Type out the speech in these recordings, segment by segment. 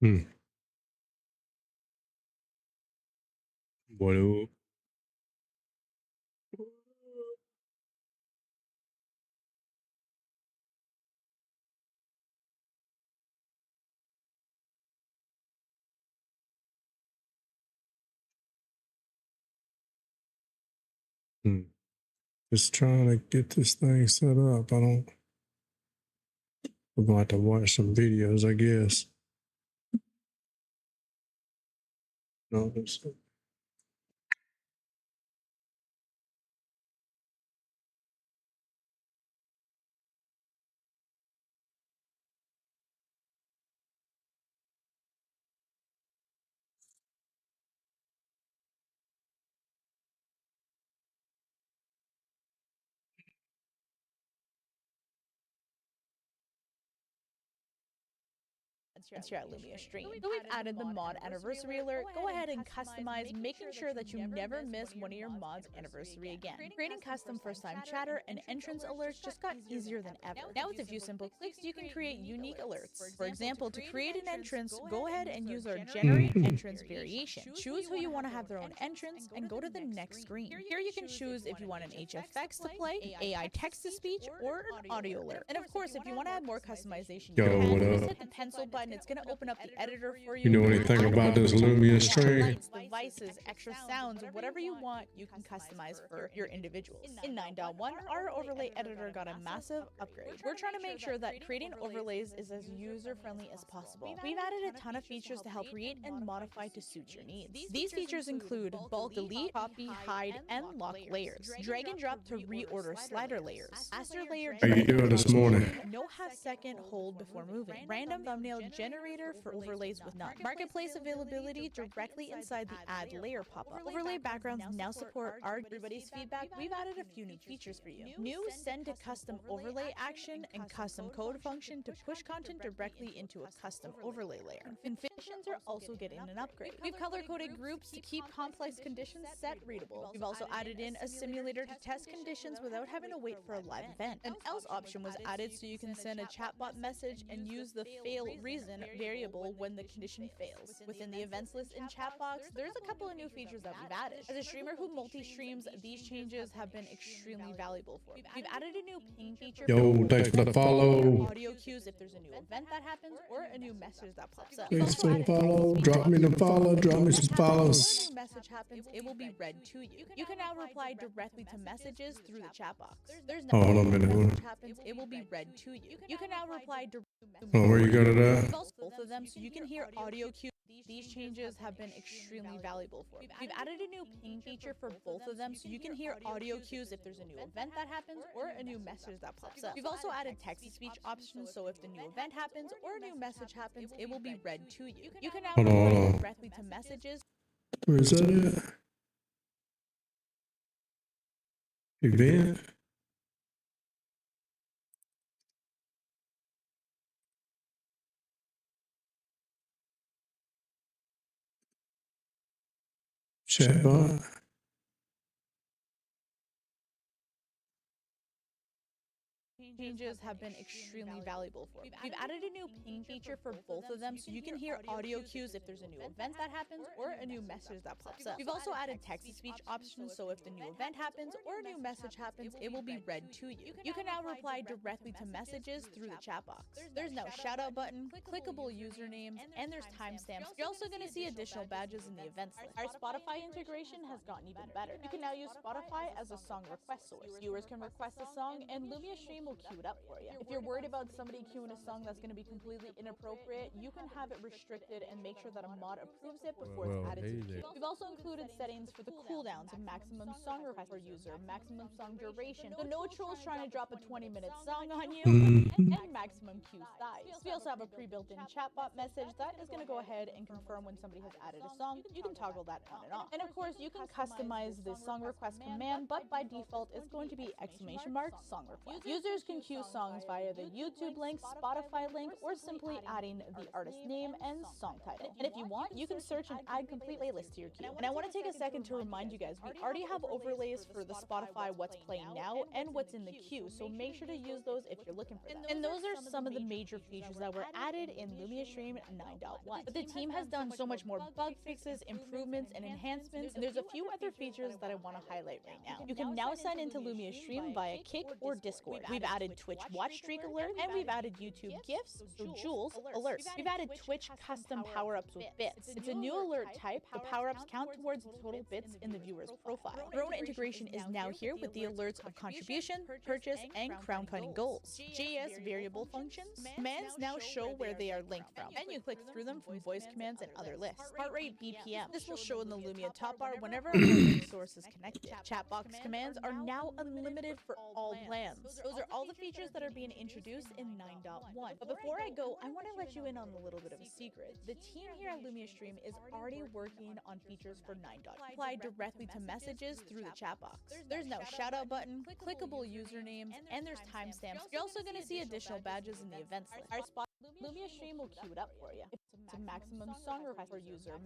Hmm. Bueno. Hmm. Just trying to get this thing set up. We're going to have to watch some videos, I guess. No, Here at Lumia Stream. So we've added the mod anniversary alert. Go ahead and customize, making sure that you never miss one of your mod's anniversary again. Creating custom first time chatter and entrance alerts just got easier than ever. Now with a few simple clicks, you can create unique alerts. For example, to create an entrance, go ahead and use our generate entrance variation. Choose who you want to have their own entrance and go to the next screen. Here you can choose if you want an HFX to play, an AI text to speech, or an audio alert. And of course, if you want to add more customization, you Yo, can. what Just up? hit the pencil button. It's going to open up the editor for You you. know You anything can add about this Lumia stream? lights, devices, extra sounds, whatever you want, you can customize for your individuals. In 9.1, our overlay editor got a massive upgrade. We're trying to make sure that creating overlays is as user-friendly as possible. We've added a ton of features to help create and modify to suit your needs. These features include bulk delete, copy, hide, and lock layers, drag and drop to reorder slider layers, master layer How you drag doing this morning? no half-second hold before moving, random thumbnail generator for overlays with none, marketplace availability directly inside the add layer pop-up. Overlay backgrounds now support everybody's feedback. We've added a few new features for you. New send to custom overlay action and custom code function to push content directly into a custom overlay layer. Conditions are also getting an upgrade. We've color-coded groups to keep complex conditions set readable. We've also added in a simulator to test conditions without having to wait for a live event. An else option was added so you can send a chatbot message and use the fail reason variable when the condition fails. Within the events list in Chatbox, there's a couple of new features that we've added. As a streamer who multi-streams, these changes have been extremely valuable for me. We've added a new ping feature. Yo, thanks for the follow. Audio cues if there's a new event that happens or a new message that pops up. Thanks for the follow. Drop me the follow. Drop me some follows. When a new message happens, it will be read to you. You can now reply directly to messages through the chat box. There's no Oh, hold on a minute. message happens, it will be read to you. You can now reply directly to Oh, where you got it at? both of them so you can hear audio cues. These changes have been extremely valuable for me. We've added a new ping feature for both of them so you can hear audio cues if there's a new event that happens or a new message that pops up. We've also added text-to-speech options so if the new event happens or a new message happens, it will be read to you. You can now reply directly to messages. Where is that at? Event? Chatbot? Changes have been extremely valuable for me. We've added a new ping feature for both of them so you can hear audio cues if there's a new event that happens or a new message that pops up. We've also added text-to-speech options so if the new event happens or a new message happens, it will be read to you. You can now reply directly to messages through the chat box. There's no shout-out button, clickable usernames, and there's timestamps. You're also going to see additional badges in the events list. Our Spotify integration has gotten even better. You can now use Spotify as a song request source. Viewers can request a song and Lumia Stream will queue it up for you. If you're worried about somebody queuing a song that's going to be completely inappropriate, you can have it restricted and make sure that a mod approves it before it's added to the queue. We've also included settings for the cooldowns and maximum song request per user, maximum song duration, so no trolls trying to drop a 20-minute song on you, and maximum queue size. We also have a pre-built-in chatbot message that is going to go ahead and confirm when somebody has added a song. You can toggle that on and off. And of course, you can customize the song request command, but by default, it's going to be !song request. Users can can queue songs via the YouTube link, Spotify link, or simply adding the artist name and song title. And if you want, you can search and add complete playlists to your queue. And I want to take a second to remind you guys, we already have overlays for the Spotify What's Playing Now and What's in the Queue, so make sure to use those if you're looking for them. And those are some of the major features that were added in Lumia Stream 9.1. But the team has done so much more bug fixes, improvements, and enhancements, and there's a few other features that I want to highlight right now. You can now sign into Lumia Stream via Kick or Discord. We've added Twitch watch streak alerts, and we've added YouTube gifts, so Jules alerts. We've added Twitch custom power-ups with bits. It's a new alert type. The power-ups count towards the total bits in the viewer's profile. Drone integration is now here with the alerts of contribution, purchase, and crown counting goals. JS variable functions. Commands now show where they are linked from, and you click through them from voice commands and other lists. Heart rate BPM. This will show in the Lumia top bar whenever a heart source is connected. Chat box commands are now unlimited for all plans. Those are all the features that are being introduced in 9.1. But before I go, I want to let you in on a little bit of a secret. The team here at Lumia Stream is already working on features for 9.2. Apply directly to messages through the chat box. There's now shout out button, clickable usernames, and there's timestamps. You're also going to see additional badges in the events list. Our spot Lumia Stream will queue it up for you. It's a maximum song request per user,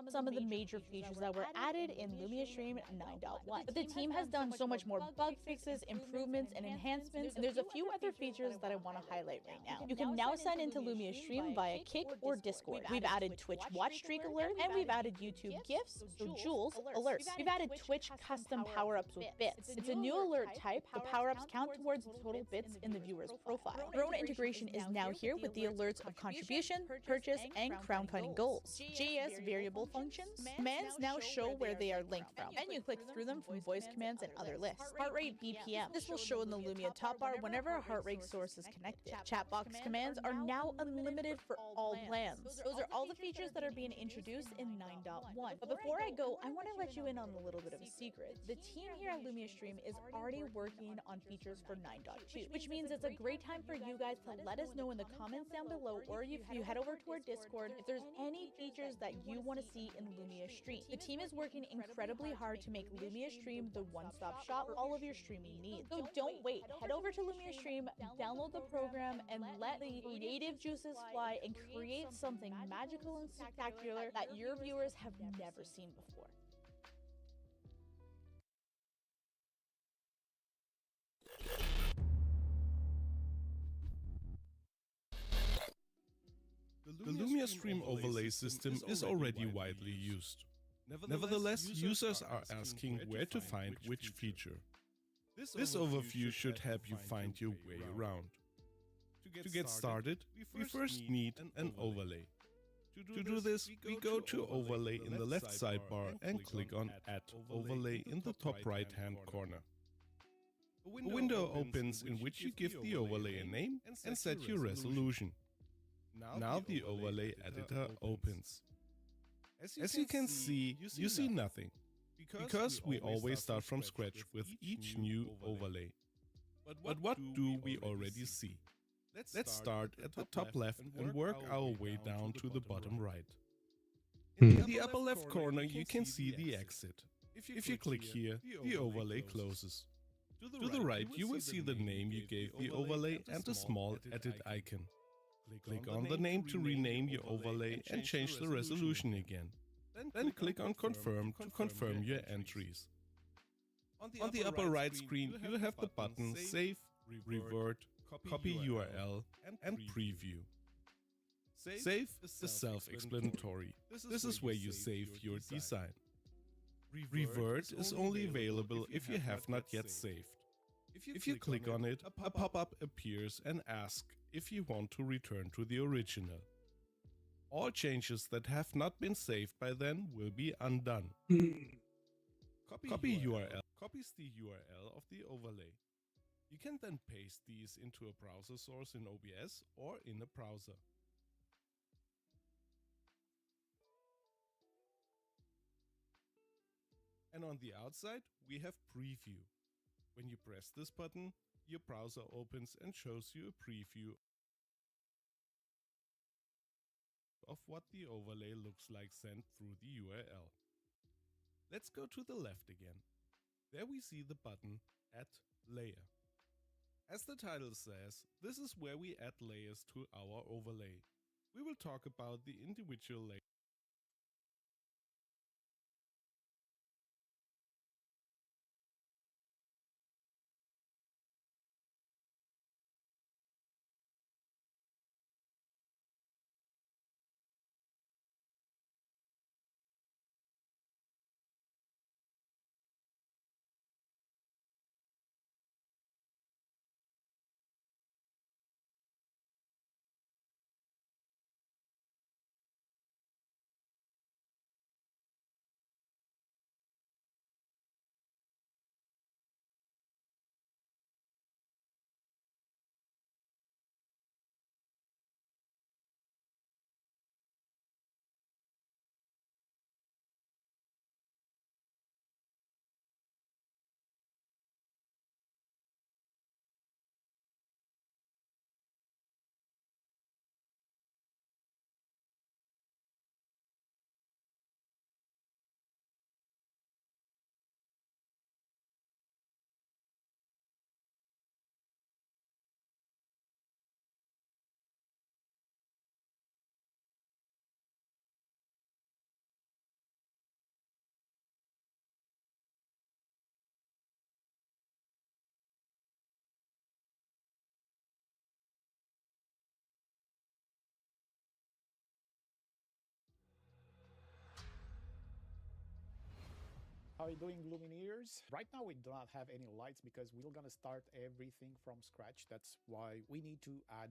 some of the major features that were added in Lumia Stream 9.1. But the team has done so much more bug fixes, improvements, and enhancements, and there's a few other features that I want to highlight right now. You can now sign into Lumia Stream via Kick or Discord. We've added Twitch watch streak alerts, and we've added YouTube gifts, so Jules alerts. We've added Twitch custom power-ups with bits. It's a new alert type. The power-ups count towards the total bits in the viewer's profile. Drone integration is now here with the alerts of contribution, purchase, and crown counting goals. JS variable functions. Commands now show where they are linked from, and you click through them from voice commands and other lists. Heart rate BPM. This will show in the Lumia top bar whenever a heart rate source is connected. Chat box commands are now unlimited for all plans. Those are all the features that are being introduced in 9.1. But before I go, I want to let you in on a little bit of a secret. The team here at Lumia Stream is already working on features for 9.2, which means it's a great time for you guys to let us know in the comments down below, or if you head over to our Discord, if there's any features that you want to see in Lumia Stream. The team is working incredibly hard to make Lumia Stream the one-stop shop for all of your streaming needs. So don't wait. Head over to Lumia Stream, download the program, and let the creative juices fly and create something magical and spectacular that your viewers have never seen before. The Lumia Stream overlay system is already widely used. Nevertheless, users are asking where to find which feature. This overview should help you find your way around. To get started, we first need an overlay. To do this, we go to Overlay in the left sidebar and click on Add Overlay in the top right-hand corner. A window opens in which you give the overlay a name and set your resolution. Now the overlay editor opens. As you can see, you see nothing, because we always start from scratch with each new overlay. But what do we already see? Let's start at the top left and work our way down to the bottom right. In the upper left corner you can see the exit. If you click here, the overlay closes. To the right you will see the name you gave the overlay and a small edit icon. Click on the name to rename your overlay and change the resolution again. Then click on Confirm to confirm your entries. On the upper right screen you have the button Save, Revert, Copy URL, and Preview. Save is self-explanatory. This is where you save your design. Revert is only available if you have not yet saved. If you click on it, a pop-up appears and asks if you want to return to the original. All changes that have not been saved by then will be undone. Copy URL copies the URL of the overlay. You can then paste these into a browser source in OBS or in a browser. And on the outside, we have Preview. When you press this button, your browser opens and shows you a preview of what the overlay looks like sent through the URL. Let's go to the left again. There we see the button Add Layer. As the title says, this is where we add layers to our overlay. We will talk about the individual layers. How are you doing, Lumineers? Right now we do not have any lights because we're gonna start everything from scratch. That's why we need to add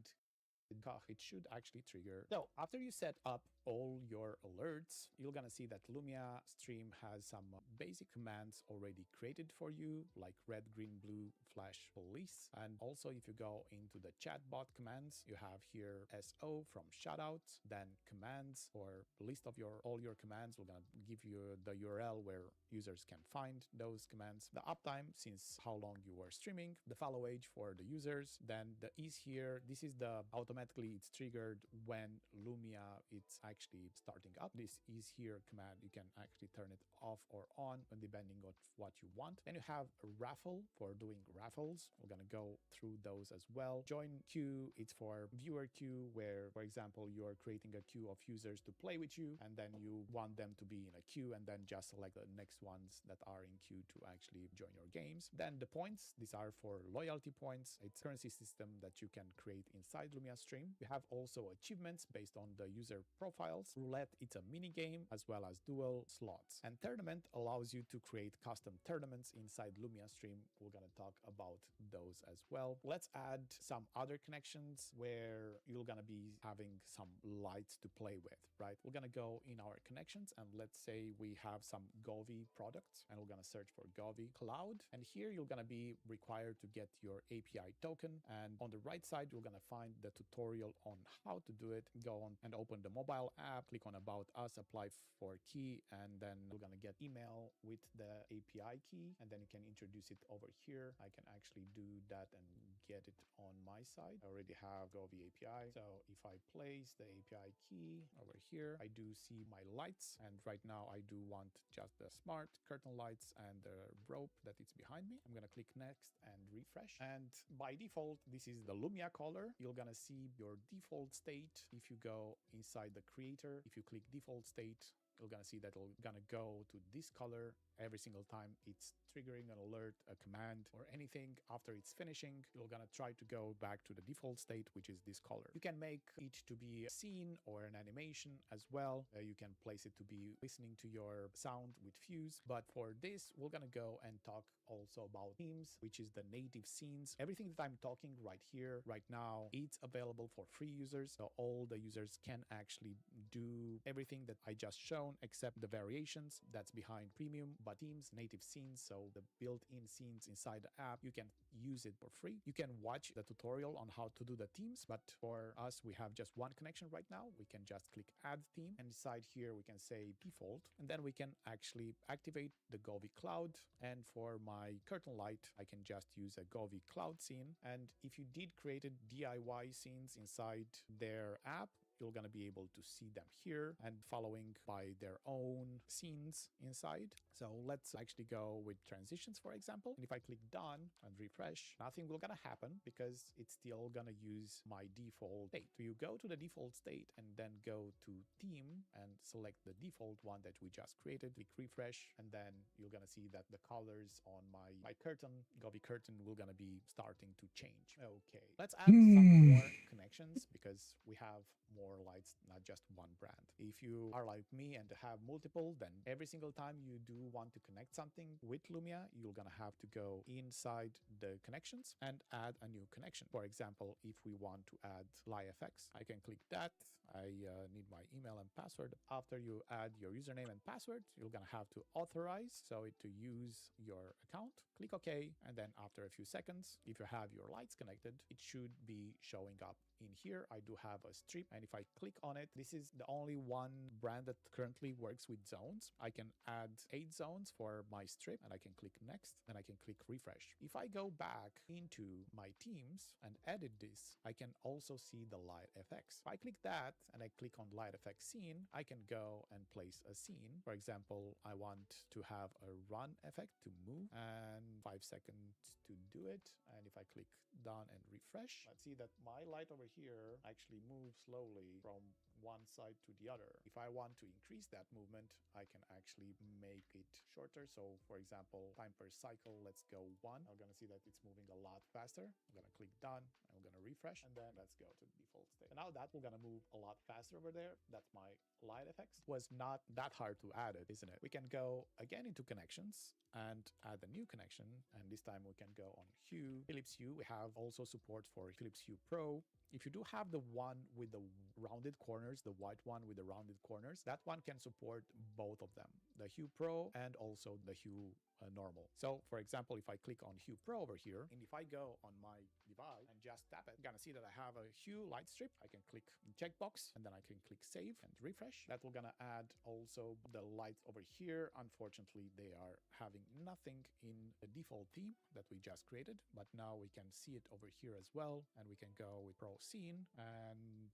it should actually trigger. So after you set up all your alerts, you're gonna see that Lumia Stream has some basic commands already created for you, like red, green, blue, flash, police. And also if you go into the chatbot commands, you have here SO from shoutout, then commands or list of all your commands. We're gonna give you the URL where users can find those commands, the uptime since how long you were streaming, the follow age for the users, then the is here. This is the automatically it's triggered when Lumia it's actually starting up. This is here command, you can actually turn it off or on depending on what you want. Then you have a raffle for doing raffles. We're gonna go through those as well. Join queue, it's for viewer queue where, for example, you're creating a queue of users to play with you and then you want them to be in a queue and then just select the next ones that are in queue to actually join your games. Then the points, these are for loyalty points. It's a currency system that you can create inside Lumia Stream. We have also achievements based on the user profiles. Roulette, it's a mini game as well as dual slots. And tournament allows you to create custom tournaments inside Lumia Stream. We're gonna talk about those as well. Let's add some other connections where you're gonna be having some lights to play with, right? We're gonna go in our connections and let's say we have some Govi products and we're gonna search for Govi Cloud. And here you're gonna be required to get your API token. And on the right side, you're gonna find the tutorial on how to do it. Go on and open the mobile app, click on About Us, apply for key, and then you're gonna get email with the API key, and then you can introduce it over here. I can actually do that and get it on my side. I already have Govi API. So if I place the API key over here, I do see my lights. And right now I do want just the smart curtain lights and the rope that is behind me. I'm gonna click next and refresh. And by default, this is the Lumia color. You're gonna see your default state. If you go inside the creator, if you click default state, you're gonna see that it'll gonna go to this color every single time it's triggering an alert, a command, or anything. After it's finishing, you're gonna try to go back to the default state, which is this color. You can make it to be a scene or an animation as well. You can place it to be listening to your sound with Fuse. But for this, we're gonna go and talk also about themes, which is the native scenes. Everything that I'm talking right here, right now, it's available for free users. So all the users can actually do everything that I just shown, except the variations that's behind premium. But themes, native scenes, so the built-in scenes inside the app, you can use it for free. You can watch the tutorial on how to do the themes, but for us, we have just one connection right now. We can just click add theme, and inside here, we can say default, and then we can actually activate the Govi Cloud. And for my curtain light, I can just use a Govi Cloud scene. And if you did created DIY scenes inside their app, you're going to be able to see them here and following by their own scenes inside. So let's actually go with transitions, for example. And if I click done and refresh, refresh, nothing will gonna happen because it's still gonna use my default state. So you go to the default state and then go to theme and select the default one that we just created, click refresh, and then you're gonna see that the colors on my curtain, Gobi curtain, will gonna be starting to change. Okay, let's add some more connections because we have more lights, not just one brand. If you are like me and have multiple, then every single time you do want to connect something with Lumia, you're gonna have to go inside the connections and add a new connection. For example, if we want to add LiFX, I can click that. I need my email and password. After you add your username and password, you're gonna have to authorize so it to use your account. Click OK, and then after a few seconds, if you have your lights connected, it should be showing up in here. I do have a strip, and if I click on it, this is the only one brand that currently works with zones. I can add 8 zones for my strip, and I can click next, and I can click refresh. If I go back into my teams and edit this, I can also see the light FX. If I click that and I click on light FX scene, I can go and place a scene. For example, I want to have a run effect to move and 5 seconds to do it. And if I click done and refresh, let's see that my light over here actually moves slowly from one side to the other. If I want to increase that movement, I can actually make it shorter. So for example, time per cycle, let's go 1. I'm gonna see that it's moving a lot faster. I'm gonna click done. I'm gonna refresh, and then let's go to the default state. And now that we're gonna move a lot faster over there. That's my light effects. Was not that hard to add it, isn't it? We can go again into connections and add a new connection, and this time we can go on Hue, Philips Hue. We have also support for Philips Hue Pro. If you do have the one with the rounded corners, the white one with the rounded corners, that one can support both of them, the Hue Pro and also the Hue normal. So for example, if I click on Hue Pro over here, and if I go on my device and just tap it, you're gonna see that I have a Hue light strip. I can click checkbox, and then I can click save and refresh. That will gonna add also the lights over here. Unfortunately, they are having nothing in the default theme that we just created, but now we can see it over here as well, and we can go with Pro Scene, and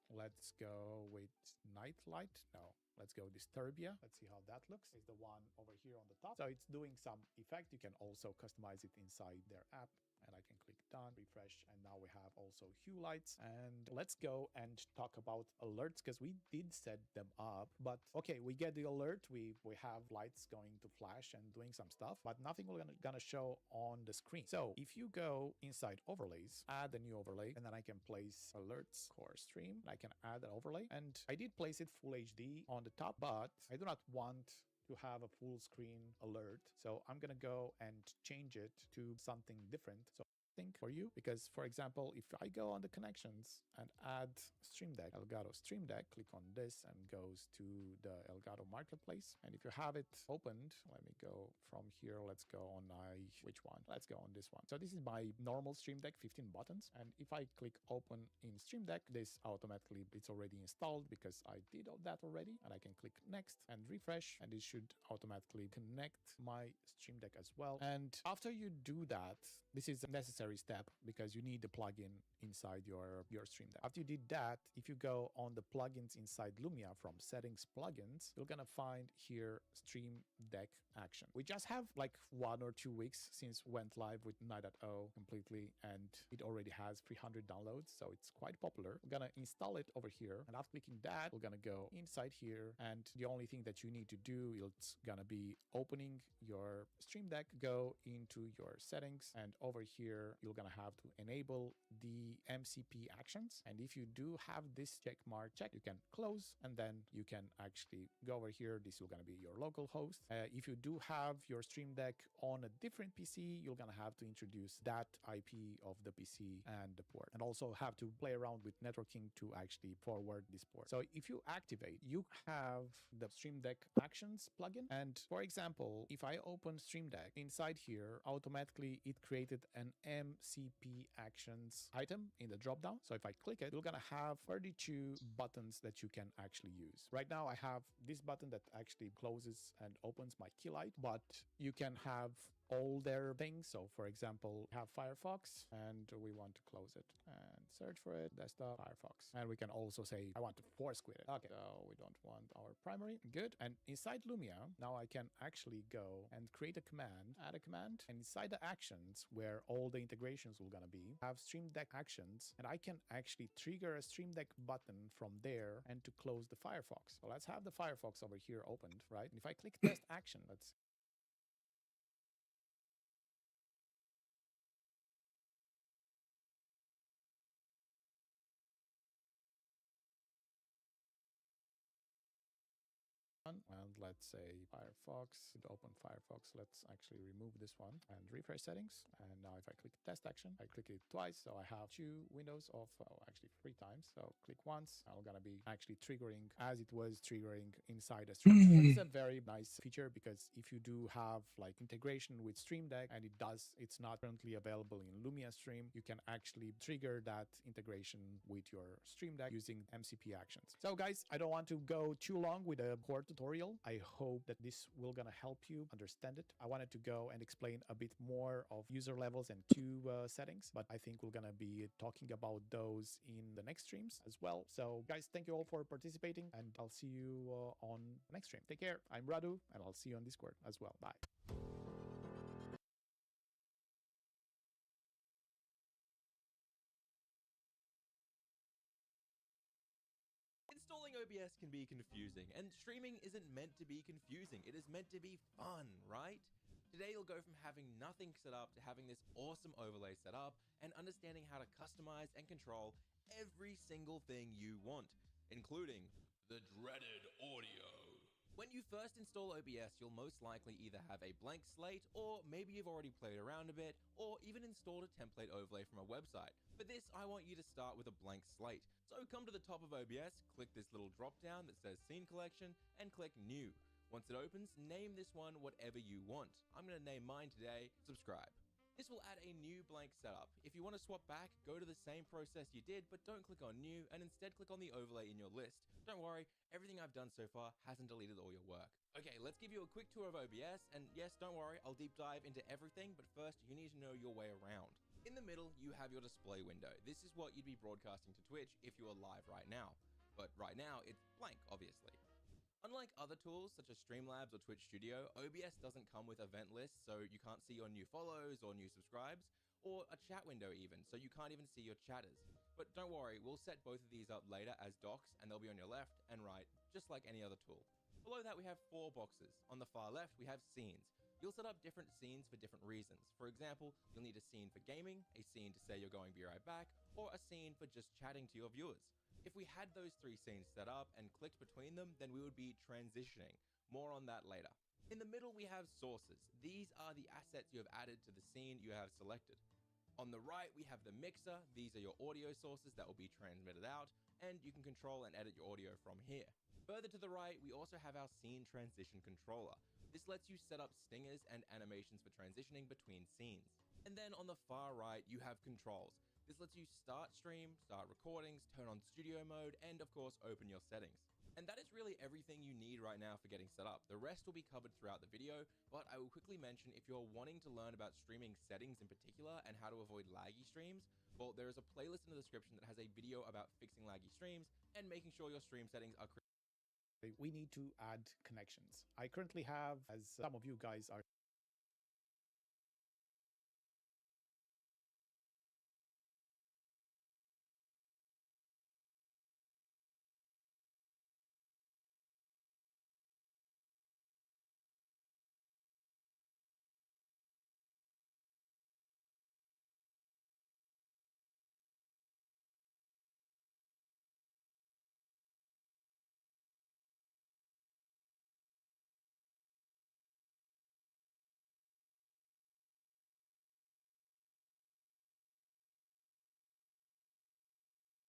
let's go with Night Light. No, let's go Disturbia. Let's see how that looks. It's the one over here on the top. So it's doing some effect. You can also customize it inside their app. And I can click done, refresh, and now we have also Hue lights. And let's go and talk about alerts, because we did set them up. But okay, we get the alert. We have lights going to flash and doing some stuff, but nothing will gonna show on the screen. So if you go inside overlays, add a new overlay, and then I can place alerts core stream. I can add an overlay, and I did place it full HD on the top, but I do not want to have a full screen alert. So I'm gonna go and change it to something different. So for you, because for example, if I go on the connections and add Stream Deck, Elgato Stream Deck, click on this and goes to the Elgato Marketplace. And if you have it opened, let me go from here. Let's go on which one? Let's go on this one. So this is my normal Stream Deck, 15 buttons. And if I click open in Stream Deck, this automatically, it's already installed because I did all that already. And I can click next and refresh, and it should automatically connect my Stream Deck as well. And after you do that, this is a necessary step because you need the plugin inside your Stream Deck. After you did that, if you go on the plugins inside Lumia from settings plugins, you're gonna find here Stream Deck Action. We just have like 1 or 2 weeks since went live with 9.0 completely, and it already has 300 downloads, so it's quite popular. We're gonna install it over here, and after clicking that, we're gonna go inside here, and the only thing that you need to do, it's gonna be opening your Stream Deck, go into your settings, and over here you're gonna have to enable the MCP actions. And if you do have this check mark checked, you can close, and then you can actually go over here. This is gonna be your local host. If you do have your Stream Deck on a different PC, you're gonna have to introduce that IP of the PC and the port, and also have to play around with networking to actually forward this port. So if you activate, you have the Stream Deck Actions plugin, and for example, if I open Stream Deck inside here, automatically it created an MCP Actions item in the dropdown. So if I click it, you're gonna have 32 buttons that you can actually use. Right now I have this button that actually closes and opens my key light, but you can have older things. So for example, we have Firefox and we want to close it and search for it, desktop, Firefox. And we can also say, I want to force quit it. Okay, so we don't want our primary. Good. And inside Lumia, now I can actually go and create a command, add a command, and inside the actions where all the integrations will gonna be, have Stream Deck actions, and I can actually trigger a Stream Deck button from there and to close the Firefox. So let's have the Firefox over here opened, right? And if I click test action, let's and let's say Firefox, open Firefox. Let's actually remove this one and refresh settings. And now if I click test action, I click it twice. So I have two windows of, actually three times. So click once, I'm gonna be actually triggering as it was triggering inside a stream. That is a very nice feature because if you do have like integration with Stream Deck and it's not currently available in Lumia Stream, you can actually trigger that integration with your Stream Deck using MCP actions. So guys, I don't want to go too long with a core tutorial. I hope that this will gonna help you understand it. I wanted to go and explain a bit more of user levels and two settings, but I think we're gonna be talking about those in the next streams as well. So guys, thank you all for participating and I'll see you on the next stream. Take care. I'm Radu and I'll see you on Discord as well. Bye. Installing OBS can be confusing, and streaming isn't meant to be confusing. It is meant to be fun, right? Today you'll go from having nothing set up to having this awesome overlay set up and understanding how to customize and control every single thing you want, including the dreaded audio. When you first install OBS, you'll most likely either have a blank slate, or maybe you've already played around a bit, or even installed a template overlay from a website. For this, I want you to start with a blank slate. So come to the top of OBS, click this little drop down that says Scene Collection, and click New. Once it opens, name this one whatever you want. I'm going to name mine today Subscribe. This will add a new blank setup. If you want to swap back, go to the same process you did, but don't click on New, and instead click on the overlay in your list. Don't worry, everything I've done so far hasn't deleted all your work. Okay, let's give you a quick tour of OBS, and yes, don't worry, I'll deep dive into everything, but first, you need to know your way around. In the middle, you have your display window. This is what you'd be broadcasting to Twitch if you are live right now. But right now, it's blank, obviously. Unlike other tools such as Streamlabs or Twitch Studio, OBS doesn't come with event lists, so you can't see your new follows or new subscribes, or a chat window even, so you can't even see your chatters. But don't worry, we'll set both of these up later as docs, and they'll be on your left and right, just like any other tool. Below that, we have 4 boxes. On the far left, we have scenes. You'll set up different scenes for different reasons. For example, you'll need a scene for gaming, a scene to say you're going to be right back, or a scene for just chatting to your viewers. If we had those 3 scenes set up and clicked between them, then we would be transitioning. More on that later. In the middle, we have sources. These are the assets you have added to the scene you have selected. On the right, we have the mixer. These are your audio sources that will be transmitted out, and you can control and edit your audio from here. Further to the right, we also have our scene transition controller. This lets you set up stingers and animations for transitioning between scenes. And then on the far right, you have controls. This lets you start stream, start recordings, turn on studio mode, and of course, open your settings. And that is really everything you need right now for getting set up. The rest will be covered throughout the video, but I will quickly mention if you're wanting to learn about streaming settings in particular and how to avoid laggy streams, well, there is a playlist in the description that has a video about fixing laggy streams and making sure your stream settings are We need to add connections. I currently have, as some of you guys are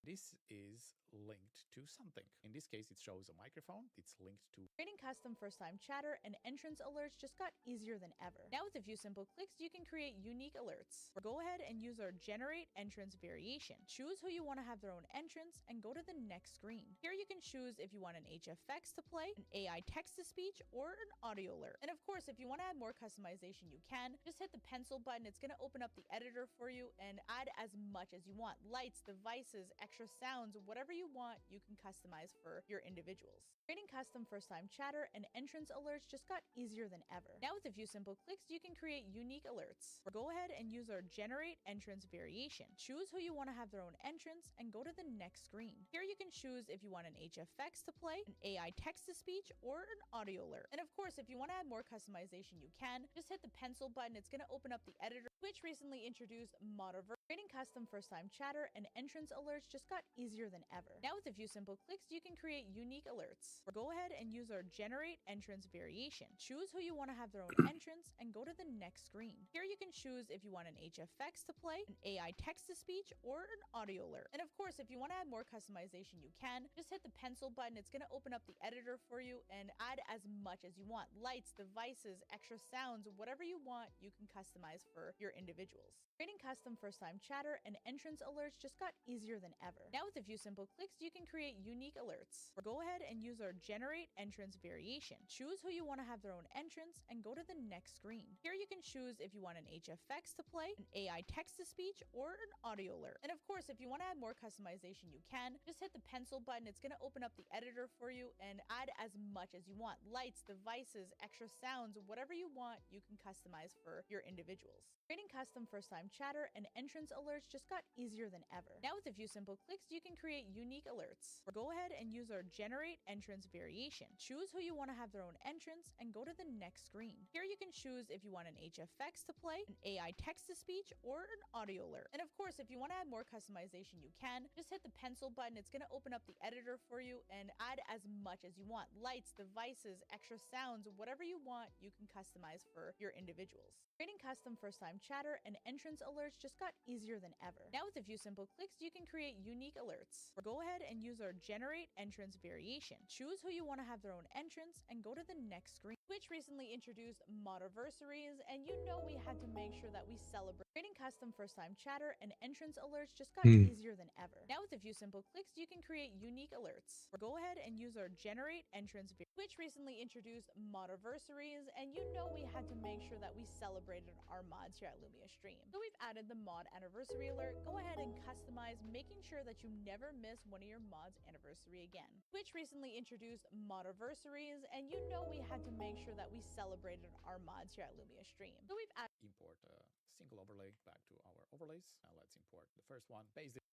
this is linked to something. In this case, it shows a microphone. It's linked to Creating custom first-time chatter and entrance alerts just got easier than ever. Now with a few simple clicks, you can create unique alerts. Go ahead and use our generate entrance variation. Choose who you want to have their own entrance and go to the next screen. Here you can choose if you want an HFX to play, an AI text-to-speech, or an audio alert. And of course, if you want to add more customization, you can. Just hit the pencil button. It's going to open up the editor for you and add as much as you want. Lights, devices, extra sounds, whatever you want, you can customize for your individuals. Creating custom first-time chatter and entrance alerts just got easier than ever. Now with a few simple clicks, you can create unique alerts. Go ahead and use our generate entrance variation. Choose who you want to have their own entrance and go to the next screen. Here you can choose if you want an HFX to play, an AI text-to-speech, or an audio alert. And of course, if you want to add more customization, you can. Just hit the pencil button. It's going to open up the editor, which recently introduced Modiverse. Creating custom first-time chatter and entrance alerts just got easier than ever. Now with a few simple clicks, you can create unique alerts. Go ahead and use our generate entrance variation. Choose who you want to have their own entrance and go to the next screen. Here you can choose if you want an HFX to play, an AI text-to-speech, or an audio alert. And of course, if you want to add more customization, you can. Just hit the pencil button. It's going to open up the editor for you and add as much as you want. Lights, devices, extra sounds, whatever you want, you can customize for your individuals. Creating custom first-time chatter and entrance alerts just got easier than ever. Now with a few simple clicks, you can create unique alerts. Go ahead and use our generate entrance variation. Choose who you want to have their own entrance and go to the next screen. Here you can choose if you want an HFX to play, an AI text-to-speech, or an audio alert. And of course, if you want to add more customization, you can. Just hit the pencil button. It's going to open up the editor for you and add as much as you want. Lights, devices, extra sounds, whatever you want, you can customize for your individuals. Creating custom first-time chatter and entrance alerts just got easier than ever. Now with a few simple clicks, you can create unique alerts. Go ahead and use our generate entrance variation. Choose who you want to have their own entrance and go to the next screen. Here you can choose if you want an HFX to play, an AI text-to-speech, or an audio alert. And of course, if you want to add more customization, you can. Just hit the pencil button. It's going to open up the editor for you and add as much as you want. Lights, devices, extra sounds, whatever you want, you can customize for your individuals. Creating custom first-time chatter and entrance alerts just got easier than ever. Now with a few simple clicks, you can create unique alerts. Go ahead and use our generate entrance variation. Choose who you want to have their own entrance and go to the next screen. Which recently introduced Modiversaries, and you know we had to make sure that we celebrate. Creating custom first-time chatter and entrance alerts just got easier than ever. Now with a few simple clicks, you can create unique alerts. Go ahead and use our generate entrance variation, which recently introduced Modiversaries, and you know we had to make sure that we celebrated our mods here at Lumia Stream. So we've added the mod anniversary alert. Go ahead and customize, making sure that you never miss one of your mods anniversary again. Which recently introduced Modiversaries, and you know we had to make sure that we celebrated our mods here at Lumia Stream. So we've added import a single overlay back to our overlays. Now let's import the first one, paste it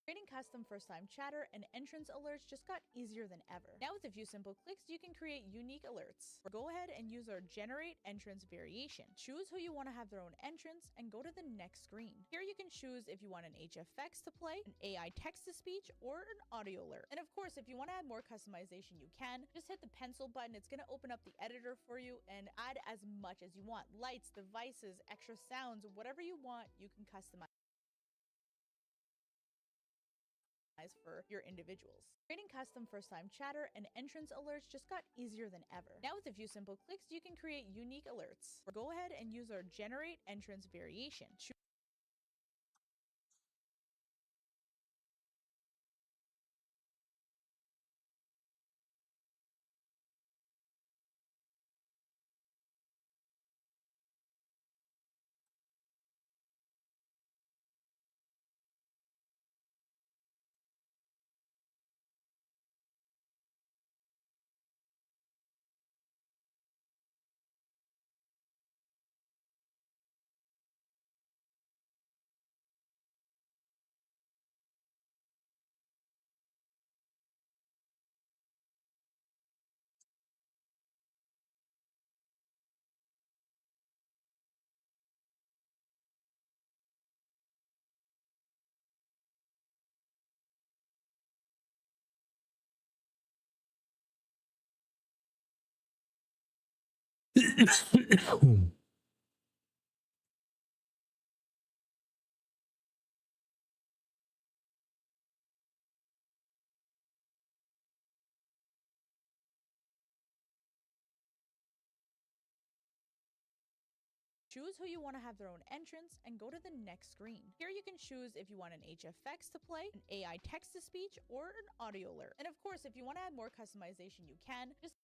Creating custom first-time chatter and entrance alerts just got easier than ever. Now with a few simple clicks, you can create unique alerts. Go ahead and use our generate entrance variation. Choose who you want to have their own entrance and go to the next screen. Here you can choose if you want an HFX to play, an AI text-to-speech, or an audio alert. And of course, if you want to add more customization, you can. Just hit the pencil button. It's going to open up the editor for you and add as much as you want. Lights, devices, extra sounds, whatever you want, you can customize for your individuals. Creating custom first-time chatter and entrance alerts just got easier than ever. Now with a few simple clicks, you can create unique alerts. Go ahead and use our generate entrance variation. Choose who you want to have their own entrance and go to the next screen. Here you can choose if you want an HFX to play, an AI text-to-speech, or an audio alert. And of course, if you want to add more customization, you can. Just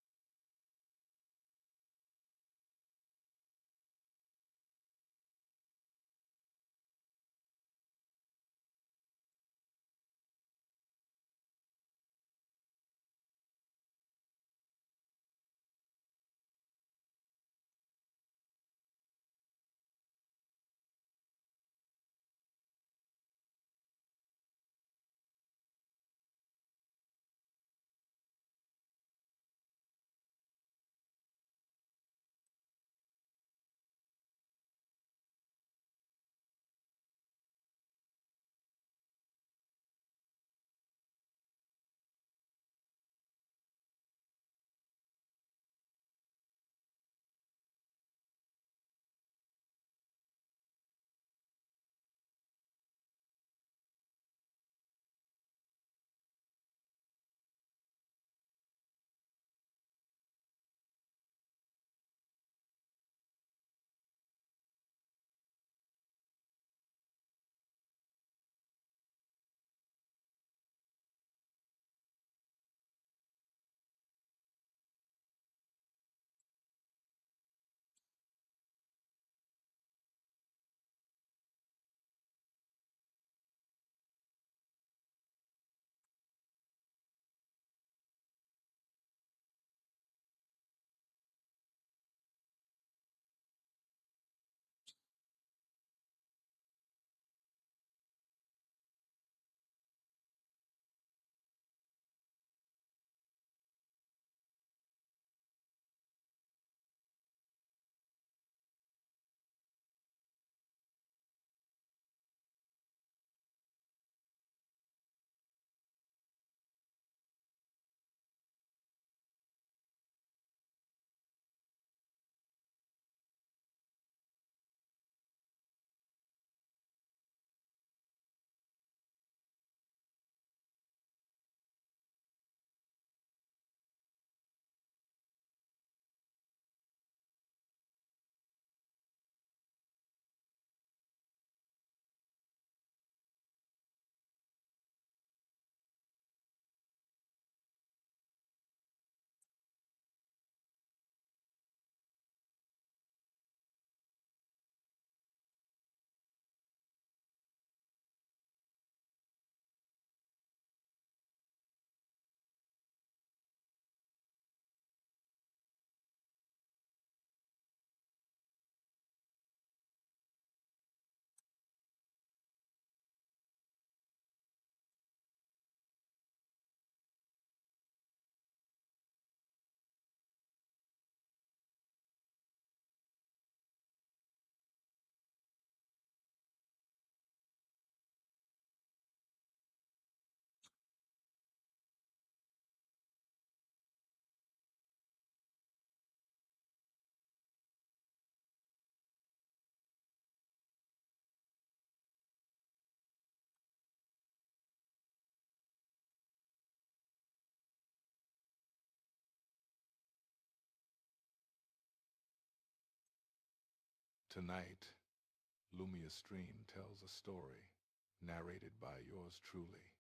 Tonight, Lumia's stream tells a story, narrated by yours truly.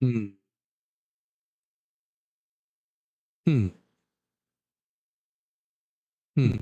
Hmm. Hmm. Hmm.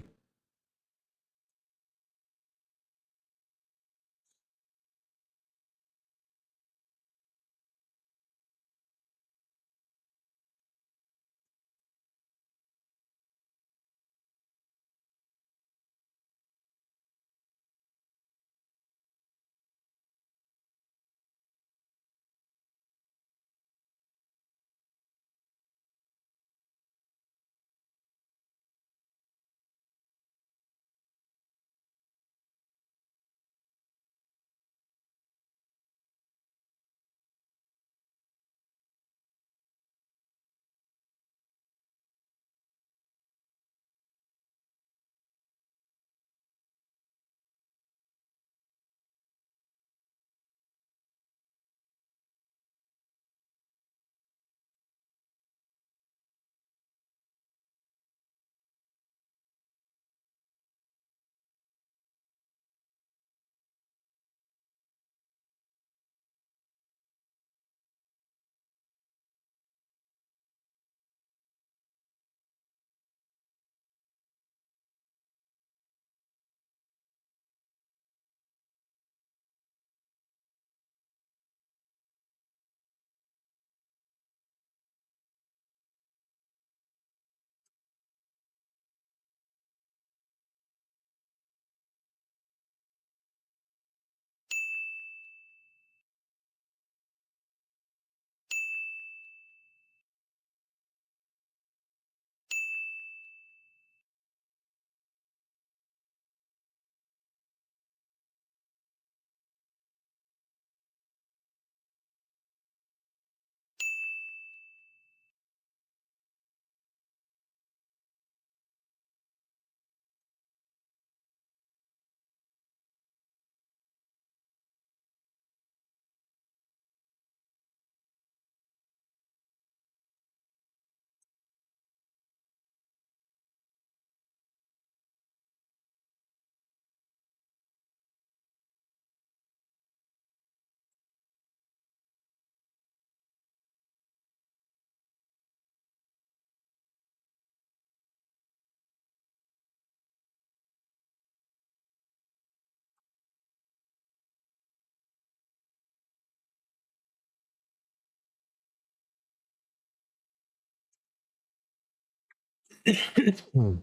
Hmm.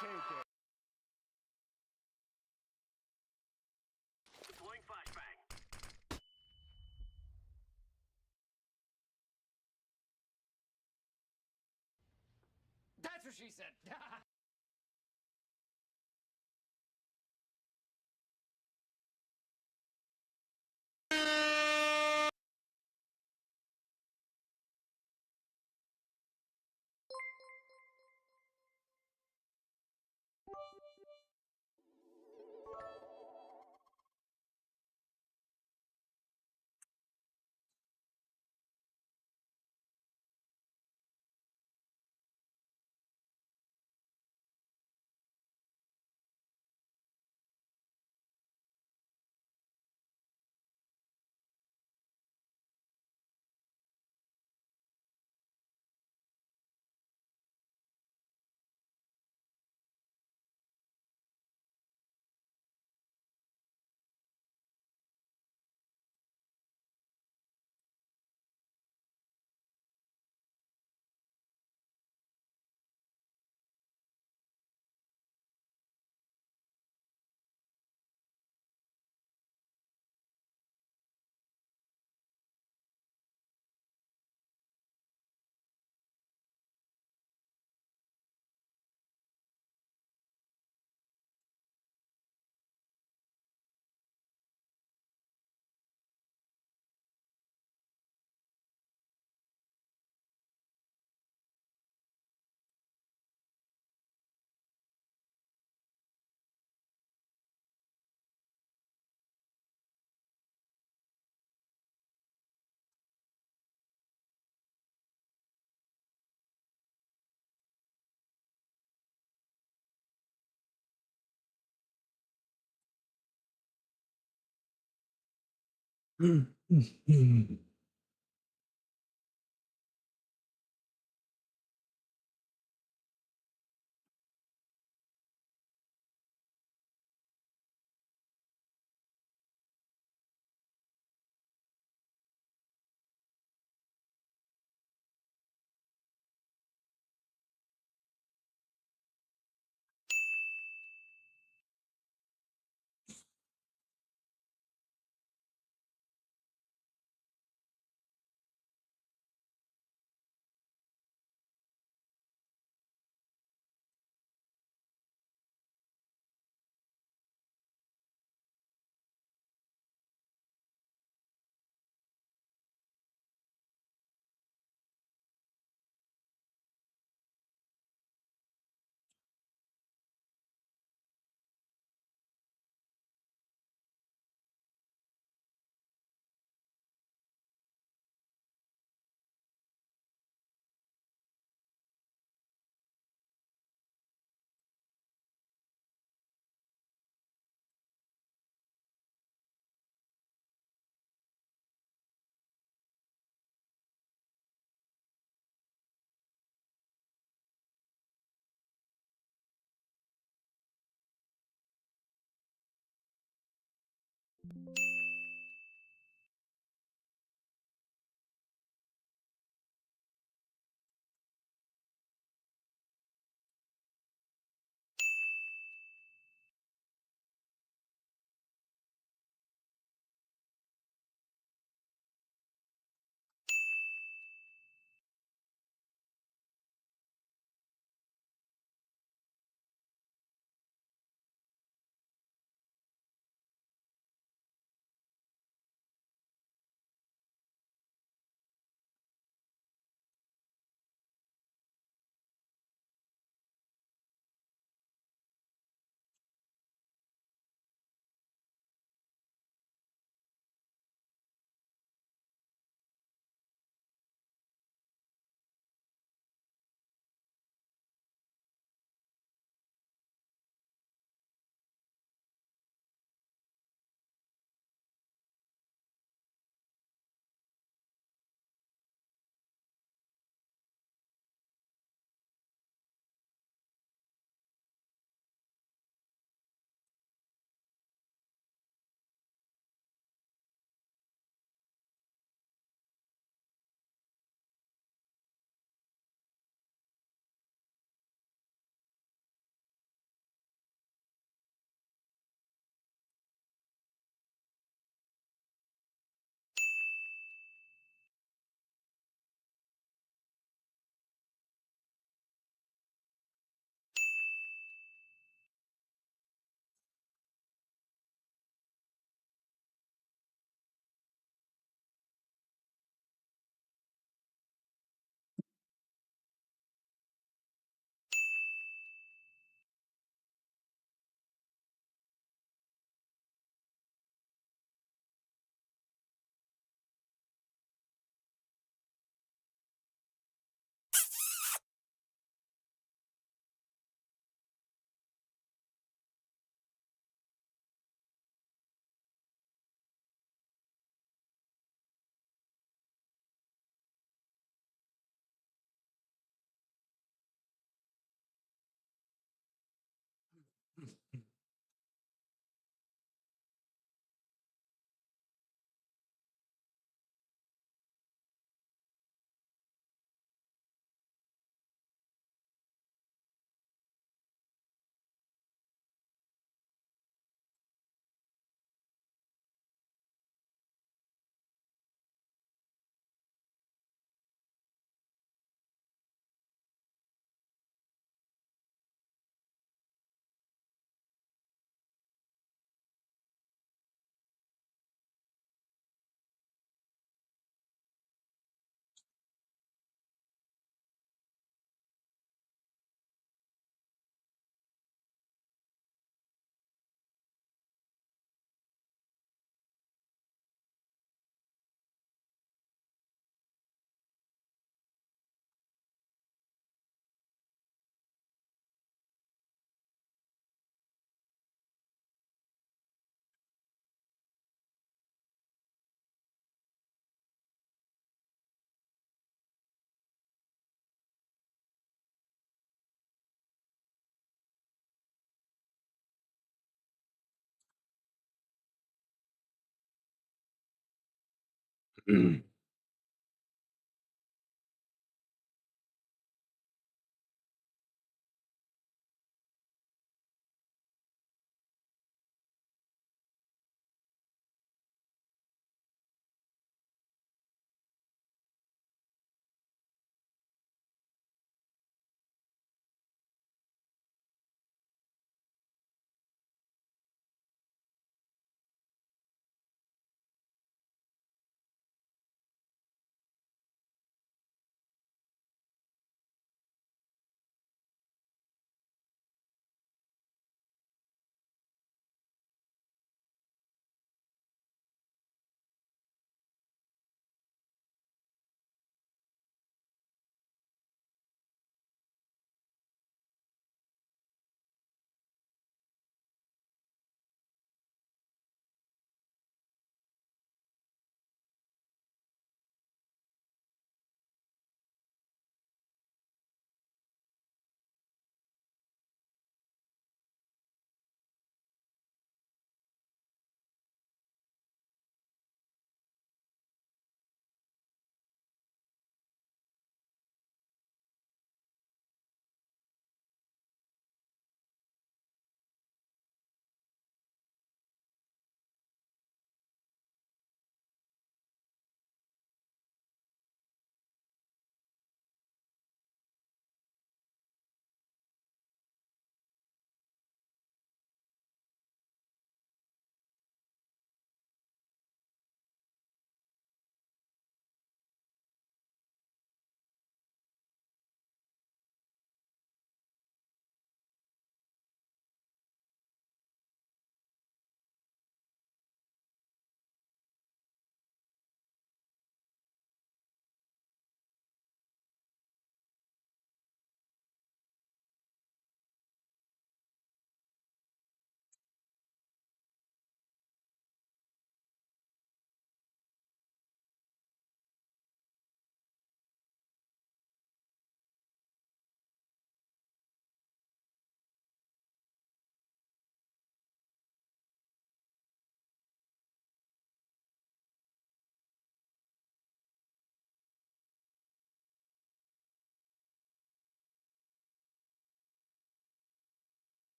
take it. That's what she said.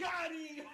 Got him!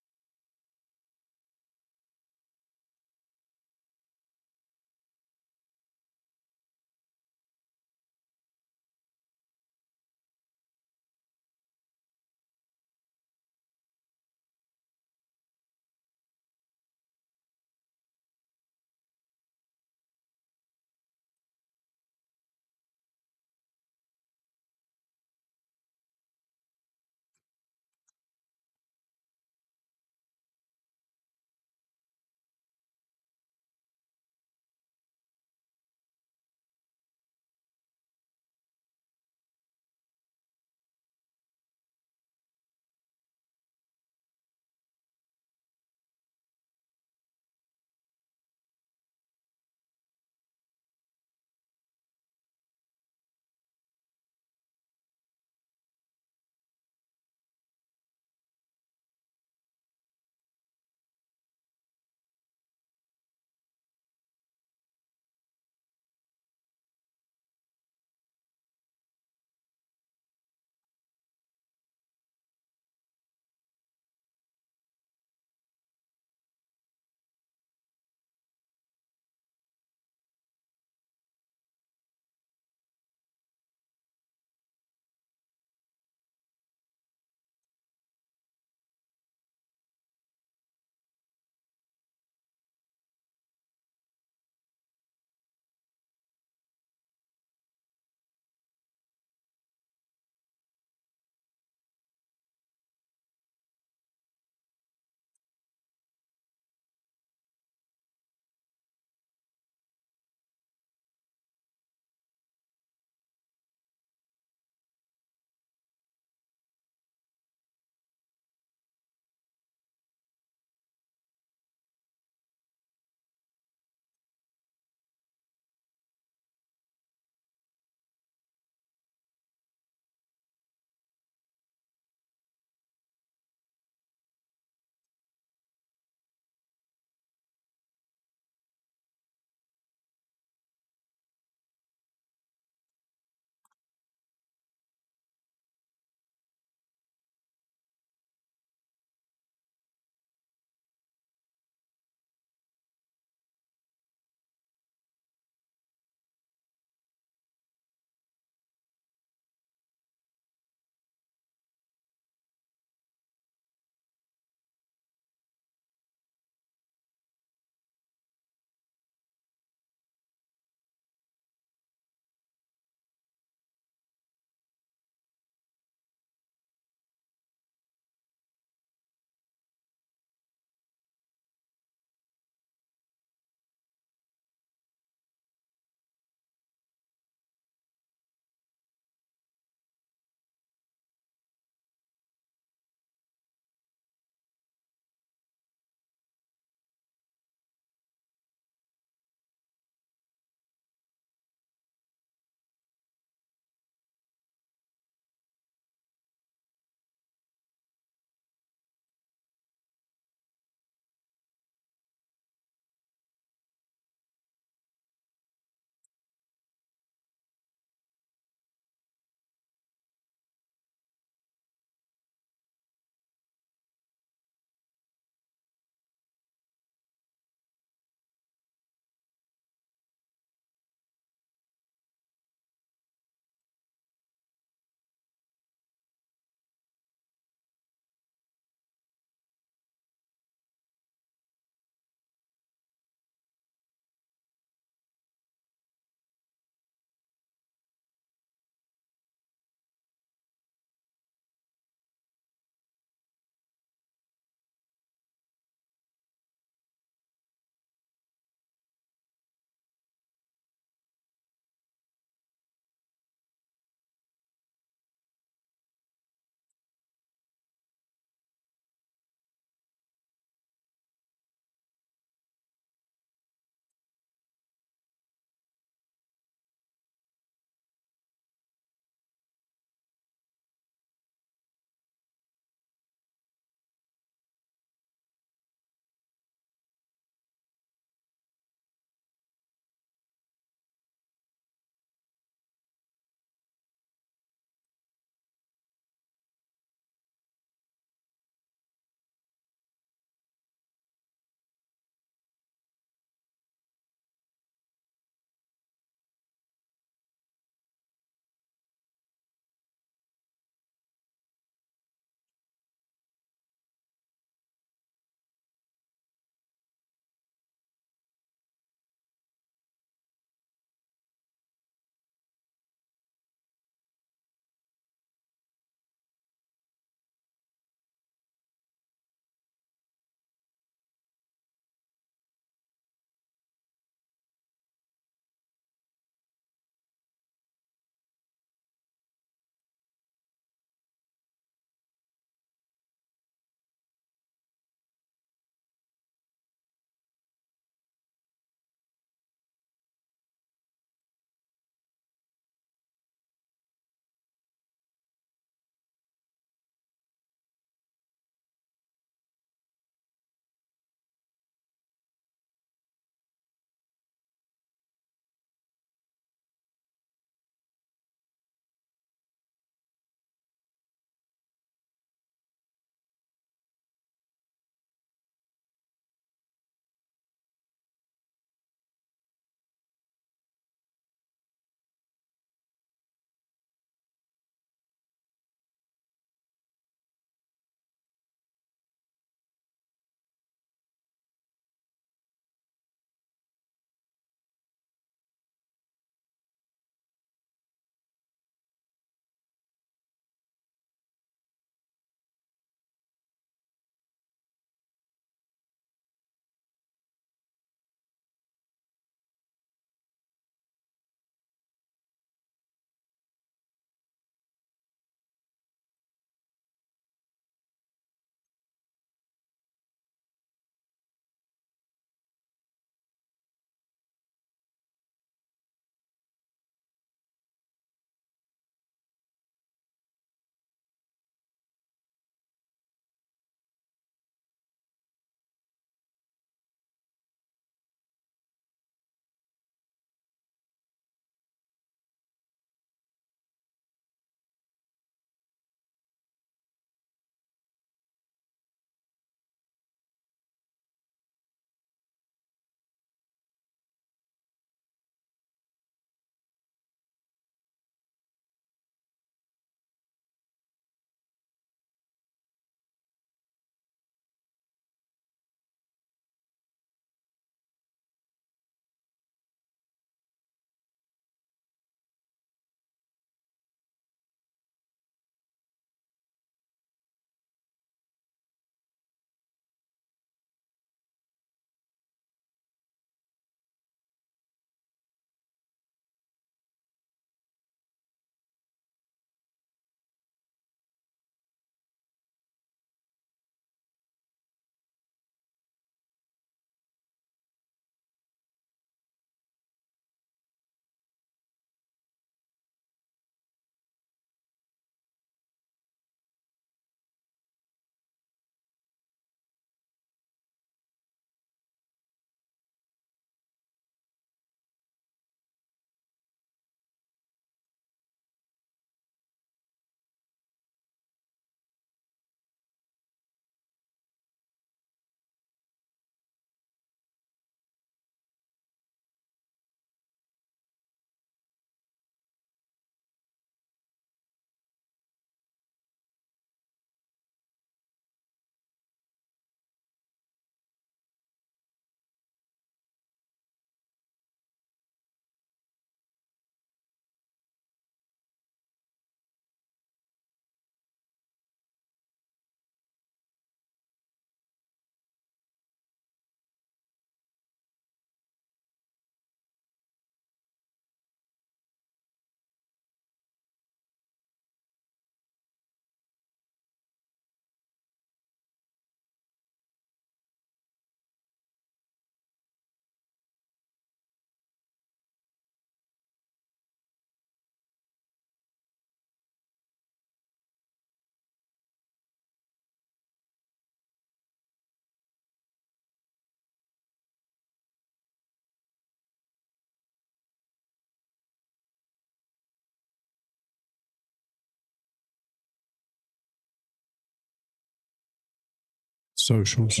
Socials.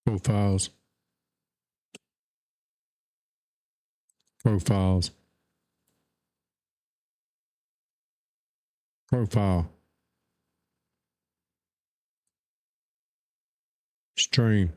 Profiles. Profiles. Profile. Stream.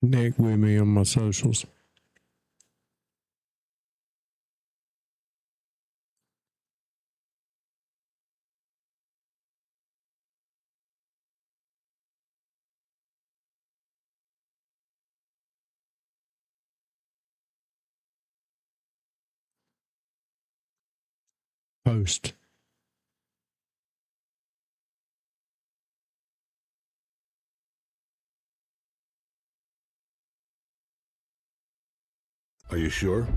Connect with me on my socials. Post. Are you sure?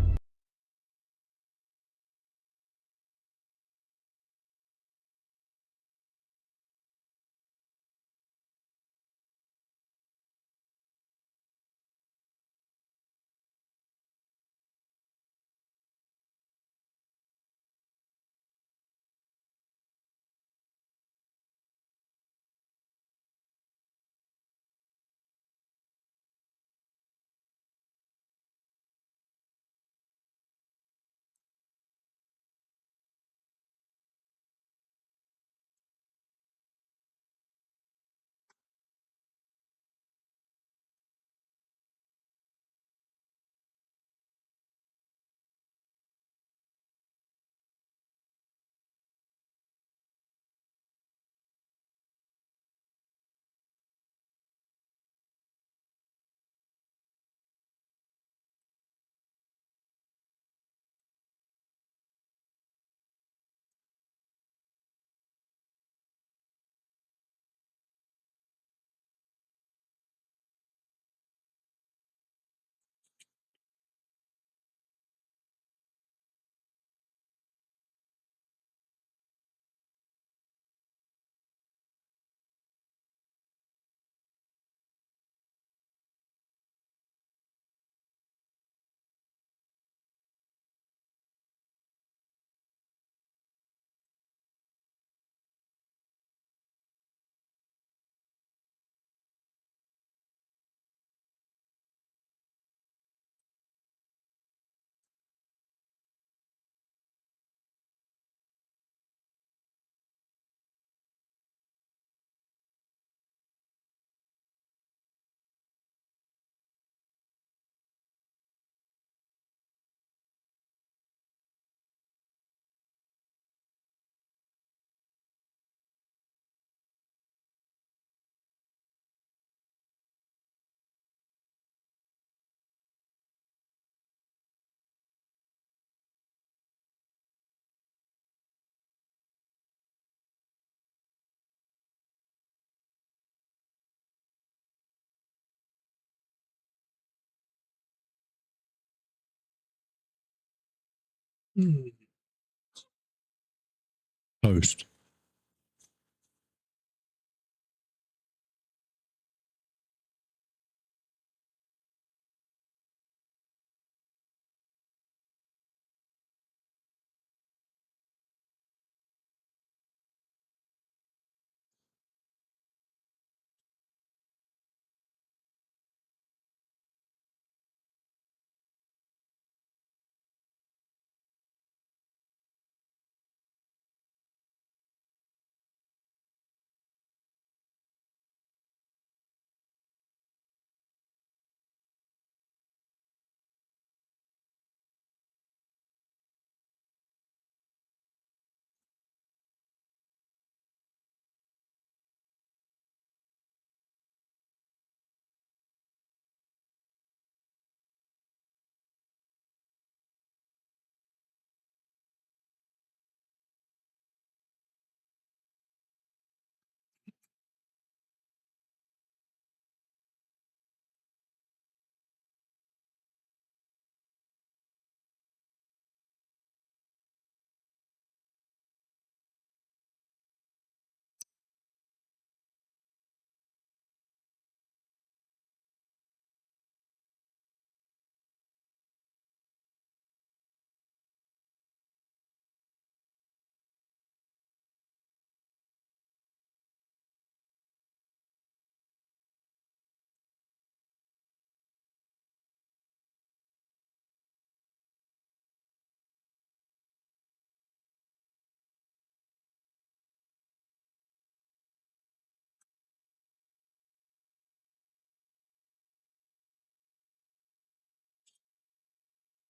Toast.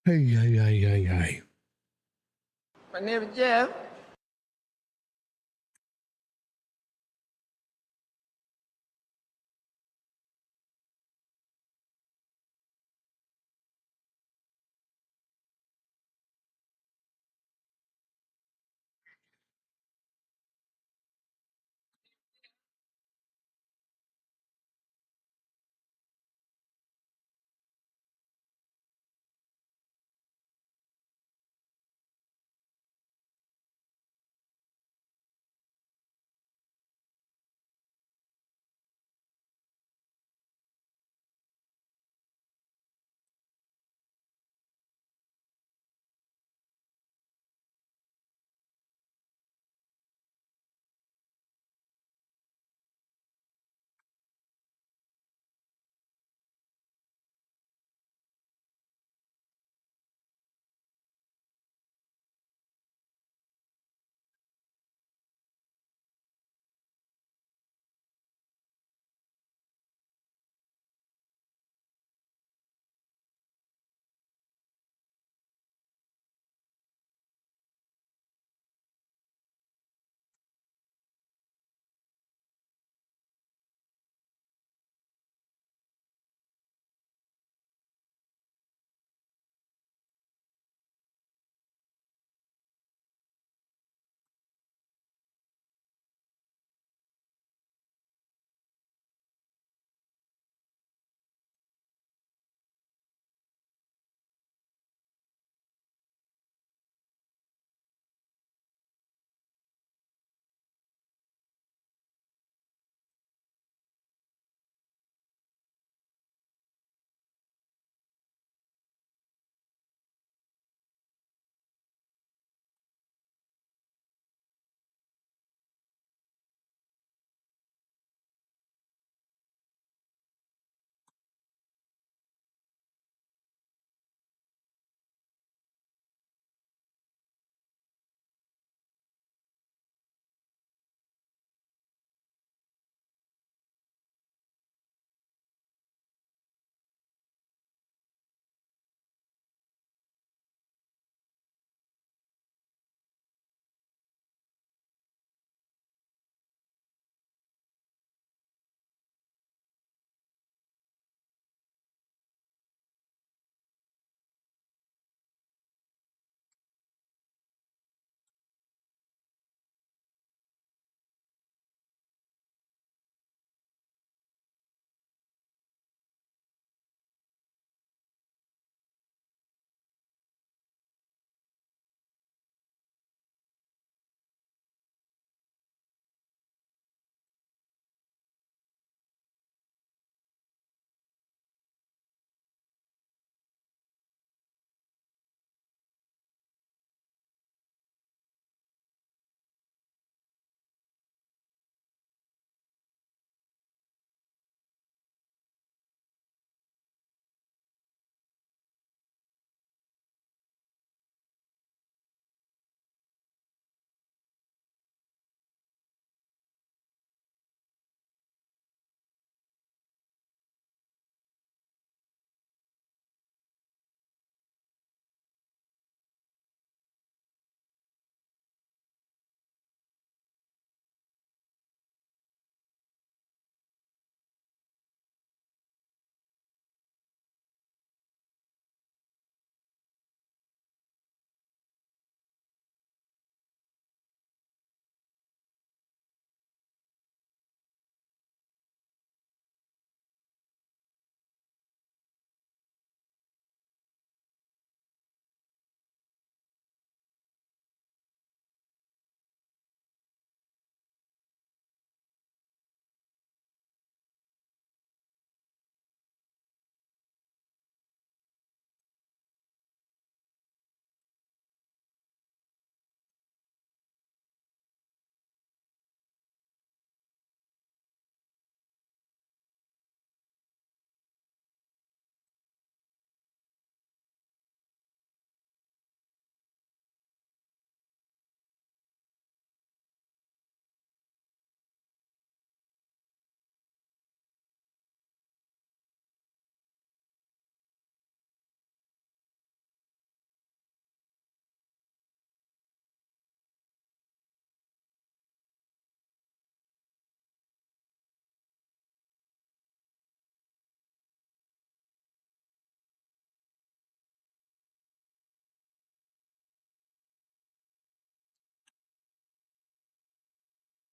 Hey, hey, hey, hey, hey. My name is Jeff.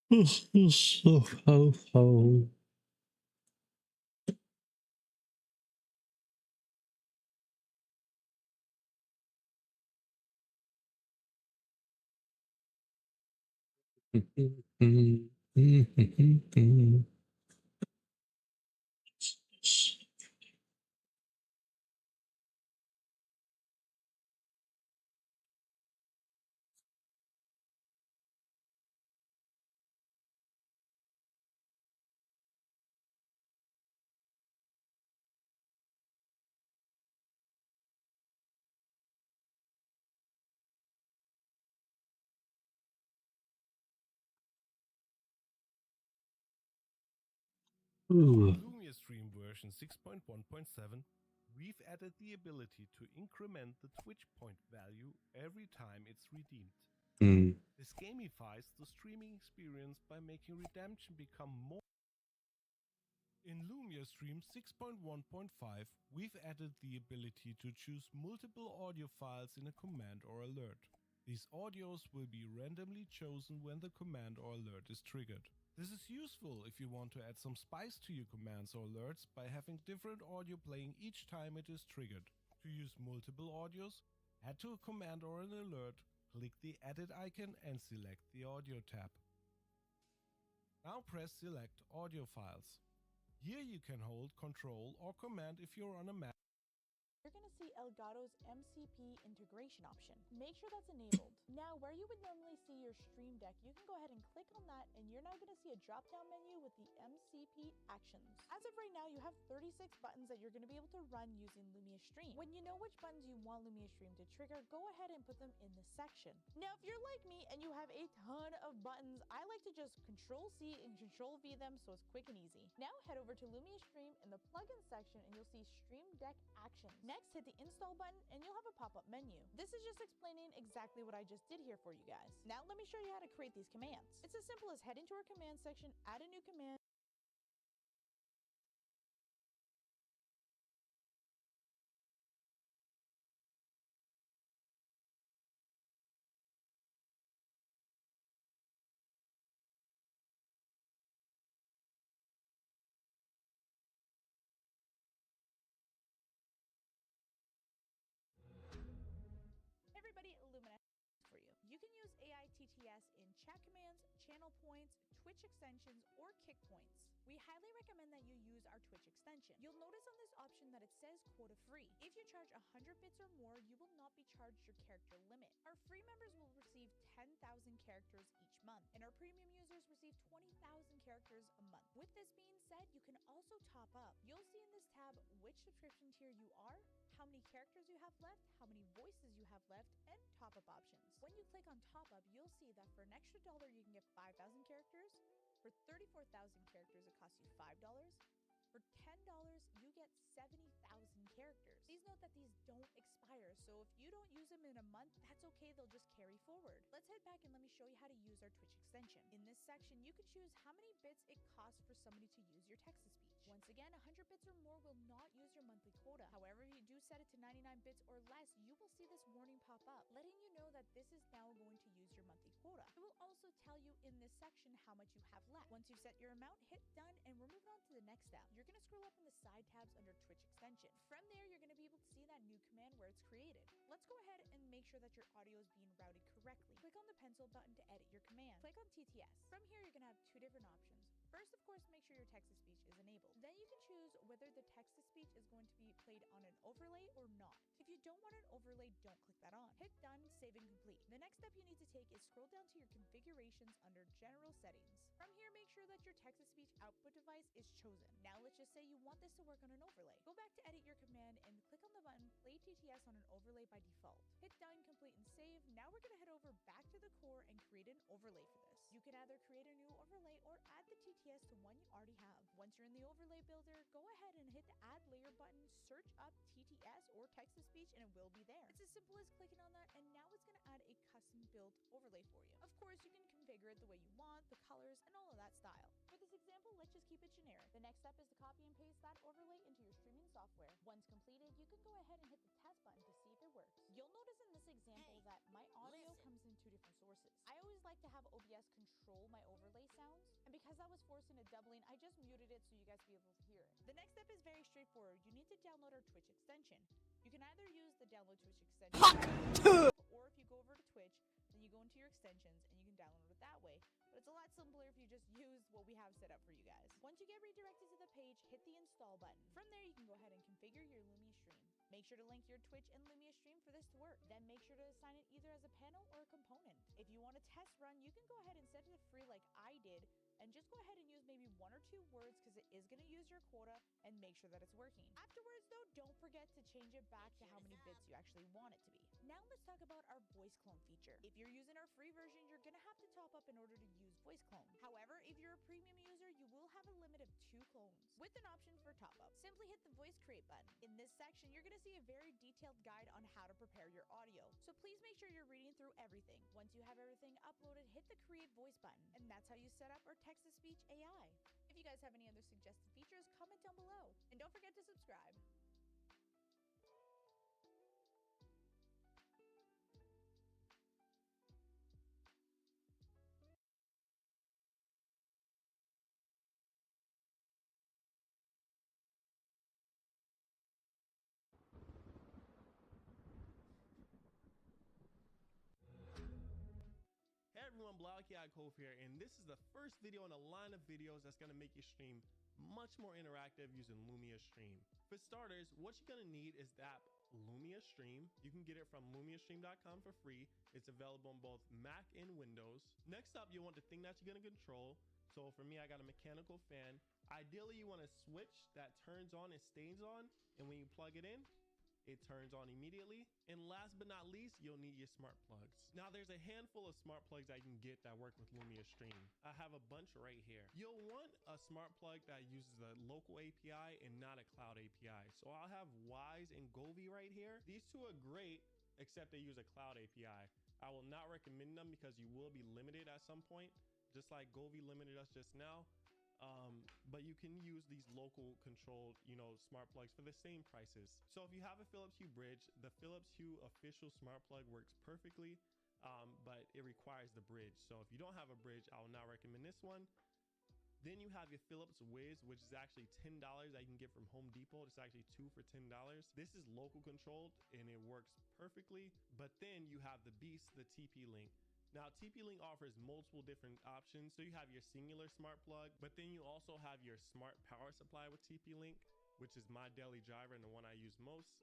Ho, ho. Ooh. In Lumia Stream version 6.1.7, we've added the ability to increment the Twitch point value every time it's redeemed. Mm. This gamifies the streaming experience by making redemption become more. In Lumia Stream 6.1.5, we've added the ability to choose multiple audio files in a command or alert. These audios will be randomly chosen when the command or alert is triggered. This is useful if you want to add some spice to your commands or alerts by having different audio playing each time it is triggered. To use multiple audios, add to a command or an alert, click the edit icon and select the audio tab. Now press select audio files. Here you can hold Control or Command if you're on a Mac. You're going to see Elgato's MCP integration option. Make sure that's enabled. Now, where you would normally see your Stream Deck, you can go ahead and click on that, and you're now going to see a drop-down menu with the MCP actions. As of right now, you have 36 buttons that you're going to be able to run using Lumia Stream. When you know which buttons you want Lumia Stream to trigger, go ahead and put them in this section. Now, if you're like me and you have a ton of buttons, I like to just Control-C and Control-V them so it's quick and easy. Now, head over to Lumia Stream in the plugin section, and you'll see Stream Deck actions. Next, hit the install button and you'll have a pop-up menu. This is just explaining exactly what I just did here for you guys. Now let me show you how to create these commands. It's as simple as heading to our command section, add a new command, everybody Illumina for you. You can use AI TTS in chat commands, channel points, Twitch extensions, or kick points. We highly recommend that you use our Twitch extension. You'll notice on this option that it says quota free. If you charge 100 bits or more, you will not be charged your character limit. Our free members will receive 10,000 characters each month, and our premium users receive 20,000 characters a month. With this being said, you can also top up. You'll see in this tab which subscription tier you are, how many characters you have left, how many voices you have left, and top-up options. When you click on top-up, you'll see that for an extra $1, you can get 5,000 characters. For 34,000 characters, it costs you $5. For $10, you get 70,000 characters. Please note that these don't expire, so if you don't use them in a month, that's okay, they'll just carry forward. Let's head back and let me show you how to use our Twitch extension. In this section, you can choose how many bits it costs for somebody to use your text-to-speech. Once again, 100 bits or more will not use your monthly quota. However, if you do set it to 99 bits or less, you will see this warning pop up, letting you know that this is now going to use your monthly quota. It will also tell you in this section how much you have left. Once you've set your amount, hit done, and we're moving on to the next step. You're going to scroll up in the side tabs under Twitch extension. From there, you're going to be able to see that new command where it's created. Let's go ahead and make sure that your audio is being routed correctly. Click on the pencil button to edit your command. Click on TTS. From here, you're going to have two different options. First, of course, make sure your text-to-speech is enabled. Then you can choose whether the text-to-speech is going to be played on an overlay or not. If you don't want an overlay, don't click that on. Hit done, save and complete. The next step you need to take is scroll down to your configurations under general settings. From here, make sure that your text-to-speech output device is chosen. Now let's just say you want this to work on an overlay. Go back to edit your command and click on the button play TTS on an overlay by default. Hit done, complete and save. Now we're going to head over back to the core and create an overlay for this. You can either create a new overlay or add the TTS to one you already have. Once you're in the overlay builder, go ahead and hit the add layer button, search up TTS or text-to-speech, and it will be there. It's as simple as clicking on that, and now it's going to add a custom built overlay for you. Of course, you can configure it the way you want, the colors, and all of that style. For this example, let's just keep it generic. The next step is to copy and paste that overlay into your streaming software. Once completed, you can go ahead and hit the test button to see if it works. You'll notice in this example that my audio comes in two different sources. I always like to have OBS control my overlay sounds, and because that was forced into doubling, I just muted it so you guys be able to hear it. The next step is very straightforward. You need to download our Twitch extension. You can either use the download Twitch extension, or if you go over to Twitch, then you go into your extensions and you can download it that way. But it's a lot simpler if you just use what we have set up for you guys. Once you get redirected to the page, hit the install button. From there, you can go ahead and configure your Lumia stream. Make sure to link your Twitch and Lumia stream for this to work. Then make sure to assign it either as a panel or a component. If you want a test run, you can go ahead and set it to free like I did, and just go ahead and use maybe 1 or 2 words because it is going to use your quota, and make sure that it's working. Afterwards though, don't forget to change it back to how many bits you actually want it to be. Now let's talk about our voice clone feature. If you're using our free version, you're going to have to top up in order to use voice clone. However, if you're a premium user, you will have a limit of 2 clones with an option for top up. Simply hit the voice create button. In this section, you're going to see a very detailed guide on how to prepare your audio. So please make sure you're reading through everything. Once you have everything uploaded, hit the create voice button, and that's how you set up our text-to-speech AI. If you guys have any other suggested features, comment down below. And don't forget to subscribe. Hey everyone, Blocky Cove here, and this is the first video in a line of videos that's going to make your stream much more interactive using Lumia Stream. For starters, what you're going to need is the app Lumia Stream. You can get it from lumiastream.com for free. It's available on both Mac and Windows. Next up, you want the thing that you're going to control. So for me, I got a mechanical fan. Ideally, you want a switch that turns on and stays on, and when you plug it in, it turns on immediately. And last but not least, you'll need your smart plugs. Now there's a handful of smart plugs that you can get that work with Lumia Stream. I have a bunch right here. You'll want a smart plug that uses the local API and not a cloud API. So I'll have Wise and Govee right here. These two are great, except they use a cloud API. I will not recommend them because you will be limited at some point, just like Govee limited us just now. But you can use these local controlled, smart plugs for the same prices. So if you have a Philips Hue bridge, the Philips Hue official smart plug works perfectly, but it requires the bridge. So if you don't have a bridge, I will not recommend this one. Then you have your Philips Wiz, which is actually $10 that you can get from Home Depot. It's actually 2 for $10. This is local controlled and it works perfectly. But then you have the beast, the TP-Link. Now, TP-Link offers multiple different options. So you have your singular smart plug, but then you also have your smart power supply with TP-Link, which is my daily driver and the one I use most.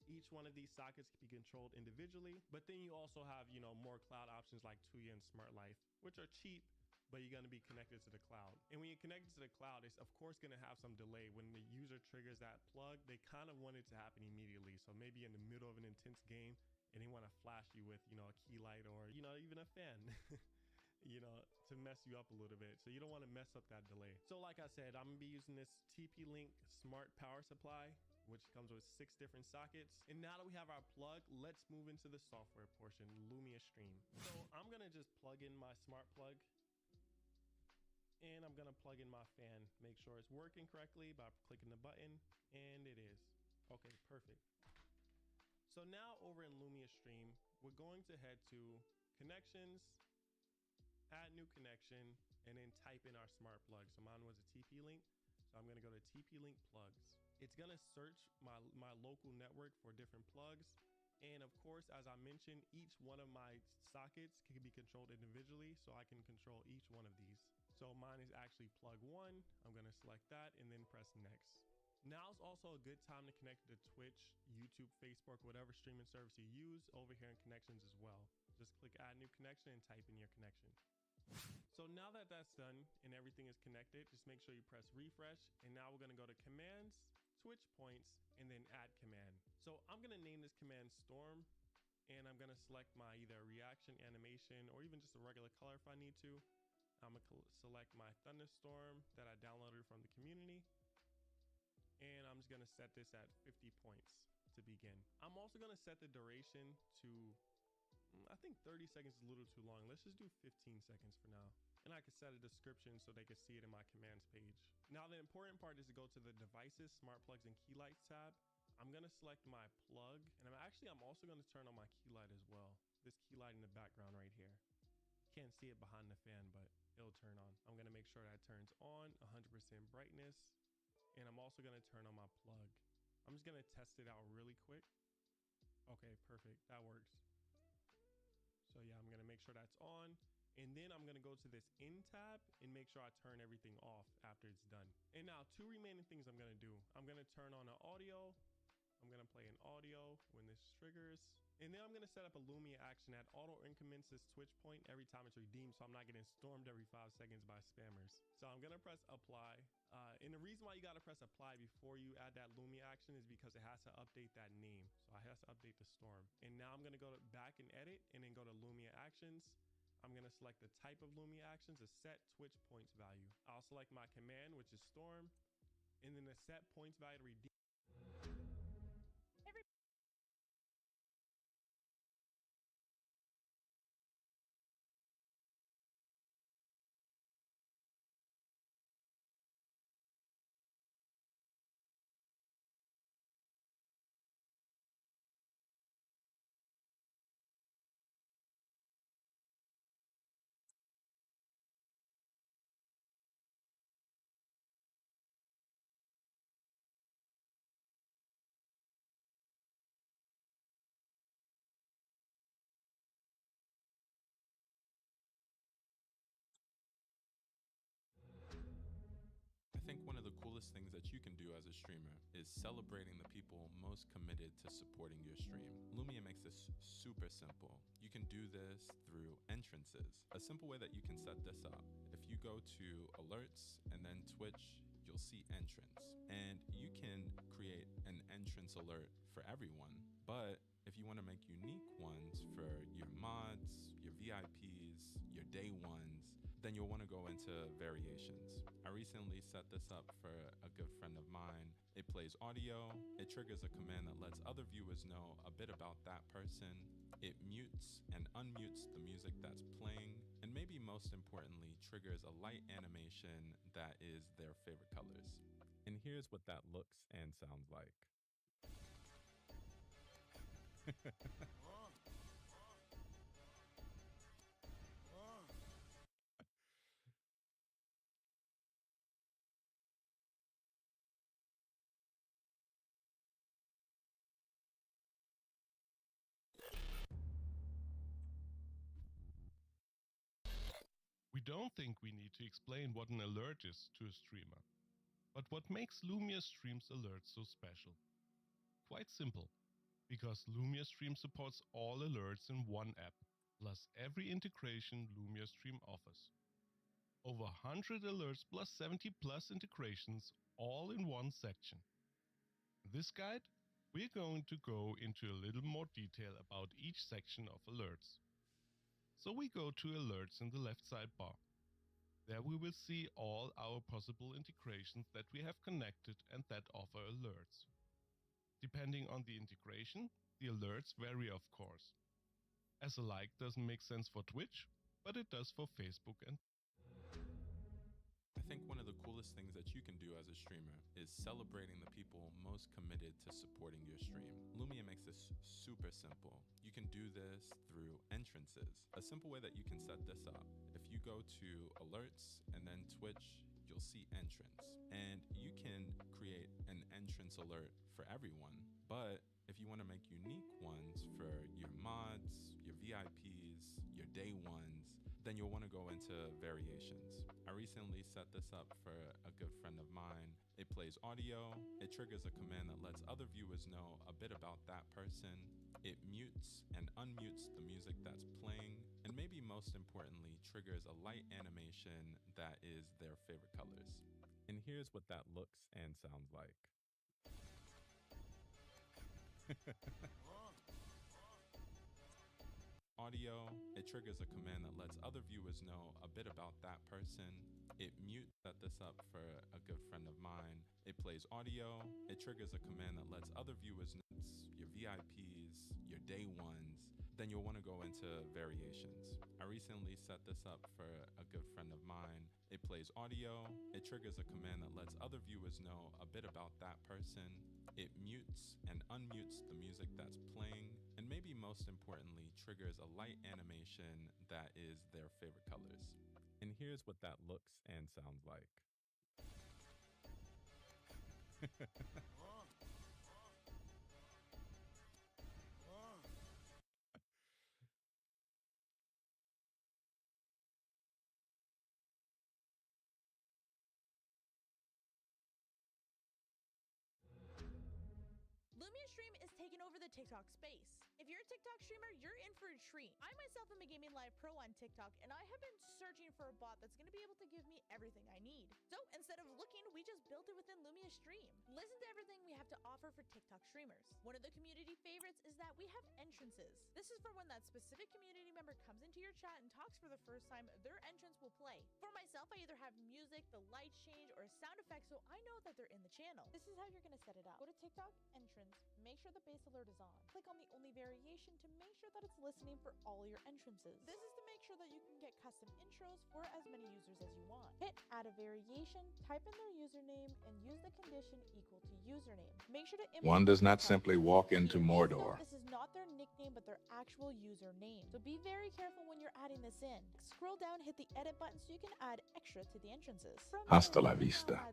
Each one of these sockets can be controlled individually, but then you also have, more cloud options like Tuya and Smart Life, which are cheap, but you're going to be connected to the cloud. And when you're connected to the cloud, it's of course going to have some delay. When the user triggers that plug, they kind of want it to happen immediately. So maybe in the middle of an intense game, and they want to flash you with, a key light or, even a fan, to mess you up a little bit. So you don't want to mess up that delay. So like I said, I'm gonna be using this TP-Link smart power supply, which comes with 6 different sockets. And now that we have our plug, let's move into the software portion, Lumia Stream. So I'm gonna just plug in my smart plug, and I'm gonna plug in my fan, make sure it's working correctly by clicking the button, and it is. Okay, perfect. So now over in Lumia Stream, we're going to head to connections, add new connection, and then type in our smart plug. So mine was a TP-Link. So I'm going to go to TP-Link plugs. It's going to search my local network for different plugs. And of course, as I mentioned, each one of my sockets can be controlled individually. So I can control each one of these. So mine is actually plug 1. I'm going to select that and then press next. Now is also a good time to connect to Twitch, YouTube, Facebook, whatever streaming service you use over here in connections as well. Just click add new connection and type in your connection. So now that that's done and everything is connected, just make sure you press refresh. And now we're going to go to commands, Twitch points, and then add command. So I'm going to name this command Storm, and I'm going to select my either reaction, animation, or even just a regular color if I need to. I'm going to select my Thunderstorm that I downloaded from the community. And I'm just going to set this at 50 points to begin. I'm also going to set the duration to, I think 30 seconds is a little too long. Let's just do 15 seconds for now. And I can set a description so they can see it in my commands page. Now, the important part is to go to the devices, smart plugs, and key lights tab. I'm going to select my plug, and I'm also going to turn on my key light as well. This key light in the background right here. Can't see it behind the fan, but it'll turn on. I'm gonna make sure that turns on 100% brightness. And I'm also gonna turn on my plug. I'm just gonna test it out really quick. Okay, perfect, that works. So yeah, I'm gonna make sure that's on. And then I'm gonna go to this in tab and make sure I turn everything off after it's done. And now 2 remaining things I'm gonna do. I'm gonna turn on the audio. I'm gonna play an audio when this triggers. And then I'm gonna set up a Lumia action that auto increments this Twitch point every time it's redeemed, so I'm not getting stormed every 5 seconds by spammers. So I'm gonna press apply. And the reason why you gotta press apply before you add that Lumia action is because it has to update that name. So it has to update the storm. And now I'm gonna go back and edit and then go to Lumia actions. I'm gonna select the type of Lumia actions, a set Twitch points value. I'll select my command, which is storm, and then the set points value to redeem. I think one of the coolest things that you can do as a streamer is celebrating the people most committed to supporting your stream. Lumia makes this super simple. You can do this through entrances. A simple way that you can set this up, if you go to alerts and then Twitch, you'll see entrance. And you can create an entrance alert for everyone, but if you want to make unique ones for your mods, your VIPs, your day ones, then you'll want to go into variations. I recently set this up for a good friend of mine. It plays audio, it triggers a command that lets other viewers know a bit about that person, it mutes and unmutes the music that's playing, and maybe most importantly, triggers a light animation that is their favorite colors. And here's what that looks and sounds like. We don't think we need to explain what an alert is to a streamer. But what makes Lumia Stream's alerts so special? Quite simple, because Lumia Stream supports all alerts in one app, plus every integration Lumia Stream offers. Over 100 alerts plus 70 plus integrations all in one section. In this guide, we're going to go into a little more detail about each section of alerts. So we go to alerts in the left sidebar. There we will see all our possible integrations that we have connected and that offer alerts. Depending on the integration, the alerts vary of course. As a like doesn't make sense for Twitch, but it does for Facebook and I think one of the coolest things that you can do as a streamer is celebrating the people most committed to supporting your stream. Lumia makes this super simple. You can do this through entrances. A simple way that you can set this up, if you go to alerts and then Twitch, you'll see entrance. And you can create an entrance alert for everyone, but if you want to make unique ones for your mods, your VIPs, your day ones, then you'll want to go into variations. I recently set this up for a good friend of mine. It plays audio, it triggers a command that lets other viewers know a bit about that person, it mutes and unmutes the music that's playing, and maybe most importantly, triggers a light animation that is their favorite colors. And here's what that looks and sounds like. Audio, it triggers a command that lets other viewers know a bit about that person. It mutes, set this up for a good friend of mine. It plays audio, it triggers a command that lets other viewers know, your VIPs, your day ones, then you'll want to go into variations. I recently set this up for a good friend of mine. It plays audio, it triggers a command that lets other viewers know a bit about that person, it mutes and unmutes the music that's playing, and maybe most importantly, triggers a light animation that is their favorite colors. And here's what that looks and sounds like. Lumia Stream is taking over the TikTok space. If you're a TikTok streamer, you're in for a treat. I myself am a gaming live pro on TikTok, and I have been searching for a bot that's going to be able to give me everything I need. So instead of looking, we just built it within Lumia Stream. Listen to everything we have to offer for TikTok streamers. One of the community favorites is that we have entrances. This is for when that specific community member comes into your chat and talks for the first time, their entrance will play. For myself, I either have music, the lights change, or a sound effect so I know that they're in the channel. This is how you're going to set it up. Go to TikTok, entrance, make sure the base alert is on. Click on the only variation to make sure that it's listening for all your entrances. This is to make sure that you can get custom intros for as many users as you want. Hit add a variation, type in their username, and use the condition equal to username. Make sure to One does not simply walk into Mordor. This is not their nickname, but their actual username. So be very careful when you're adding this in. Scroll down, hit the edit button so you can add extra to the entrances. Hasta la vista,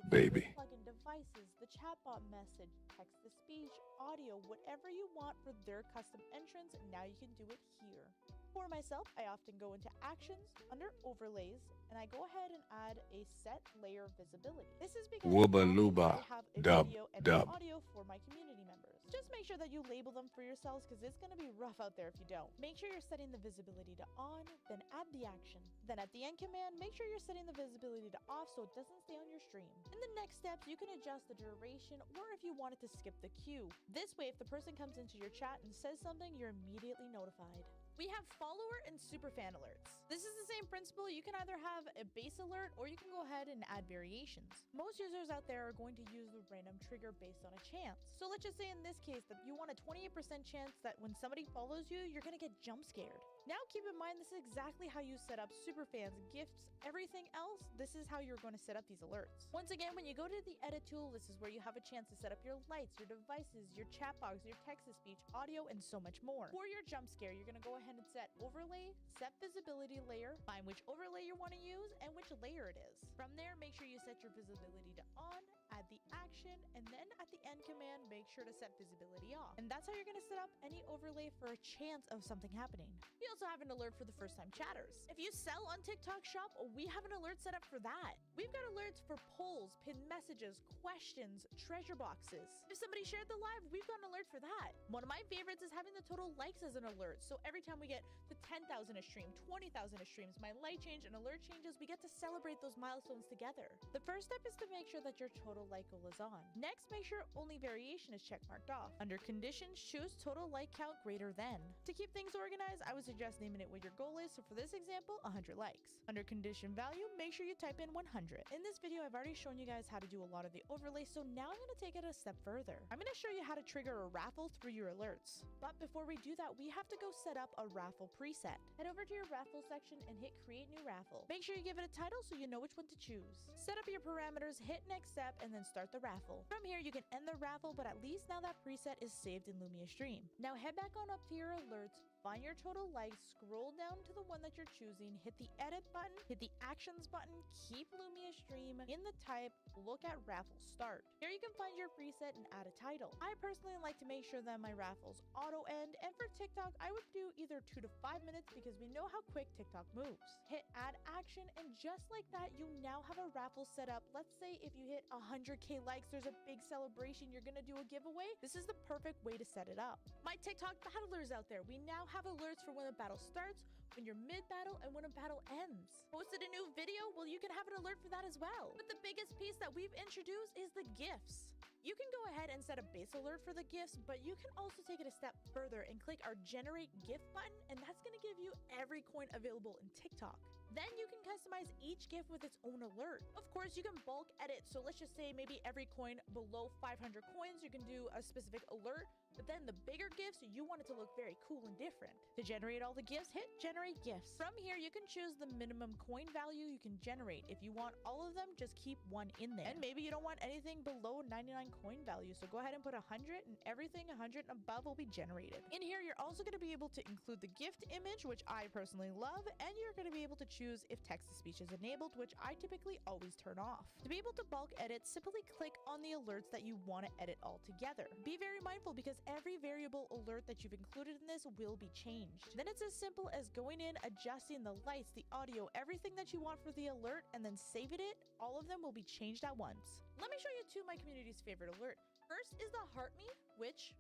baby. Plug-in devices, the chatbot message, text-to-speech, audio, whatever you want for their custom entrance, now you can do it here. For myself, I often go into Actions, under Overlays, and I go ahead and add a Set Layer Visibility. This is because Wooba looba, I have a dub, video and dub. audio for my community members. Just make sure that you label them for yourselves because it's going to be rough out there if you don't. Make sure you're setting the visibility to on, then add the action. Then at the end command, make sure you're setting the visibility to off so it doesn't stay on your stream. In the next steps, you can adjust the duration or if you wanted to skip the queue. This way, if the person comes into your chat and says something, you're immediately notified. We have follower and superfan alerts. This is the same principle. You can either have a base alert or you can go ahead and add variations. Most users out there are going to use the random trigger based on a chance. So let's just say in this case that you want a 28% chance that when somebody follows you, you're gonna get jump scared. Now keep in mind this is exactly how you set up superfans, gifts, everything else. This is how you're going to set up these alerts. Once again, when you go to the edit tool, this is where you have a chance to set up your lights, your devices, your chat box, your text-to-speech, audio, and so much more. For your jump scare, you're going to go ahead and set overlay, set visibility layer, find which overlay you want to use, and which layer it is. From there, make sure you set your visibility to on, add the action, and then at the end command, make sure to set visibility off. And that's how you're going to set up any overlay for a chance of something happening. We also have an alert for the first-time chatters. If you sell on TikTok Shop, we have an alert set up for that. We've got alerts for polls, pinned messages, questions, treasure boxes. If somebody shared the live, we've got an alert for that. One of my favorites is having the total likes as an alert. So every time we get to 10,000 a stream, 20,000 a streams, my light change and alert changes, we get to celebrate those milestones together. The first step is to make sure that your total like goal is on. Next, make sure only variation is checkmarked off. Under conditions, choose total like count greater than. To keep things organized, I would suggest naming it what your goal is. So for this example, 100 likes. Under condition value, make sure you type in 100. In this video, I've already shown you guys how to do a lot of the overlays, so now I'm going to take it a step further. I'm going to show you how to trigger a raffle through your alerts. But before we do that, we have to go set up a raffle preset. Head over to your raffle section and hit create new raffle. Make sure you give it a title so you know which one to choose. Set up your parameters, hit next step, and then start the raffle. From here, you can end the raffle, but at least now that preset is saved in Lumia Stream. Now head back on up to your alerts, find your total likes, scroll down to the one that you're choosing, hit the edit button, hit the actions button, keep Lumia Stream, in the type, look at raffle start. Here you can find your preset and add a title. I personally like to make sure that my raffles auto end, and for TikTok, I would do either 2 to 5 minutes because we know how quick TikTok moves. Hit add action, and just like that, you now have a raffle set up. Let's say if you hit 100k likes, there's a big celebration, you're gonna do a giveaway. This is the perfect way to set it up. My TikTok battlers out there, we now have alerts for when a battle starts, when you're mid-battle, and when a battle ends. Posted a new video? Well, you can have an alert for that as well. But the biggest piece that we've introduced is the gifts. You can go ahead and set a base alert for the gifts, but you can also take it a step further and click our generate gift button, and that's going to give you every coin available in TikTok. Then you can customize each GIF with its own alert. Of course, you can bulk edit. So let's just say maybe every coin below 500 coins, you can do a specific alert. But then the bigger GIFs, you want it to look very cool and different. To generate all the GIFs, hit generate GIFs. From here, you can choose the minimum coin value you can generate. If you want all of them, just keep one in there. And maybe you don't want anything below 99 coin value. So go ahead and put 100 and everything 100 and above will be generated. In here, you're also going to be able to include the gift image, which I personally love. And you're going to be able to choose if text-to-speech is enabled, which I typically always turn off. To be able to bulk edit, simply click on the alerts that you want to edit all together. Be very mindful because every variable alert that you've included in this will be changed. Then it's as simple as going in, adjusting the lights, the audio, everything that you want for the alert, and then saving it. All of them will be changed at once. Let me show you two of my community's favorite alert. First is the heart me, which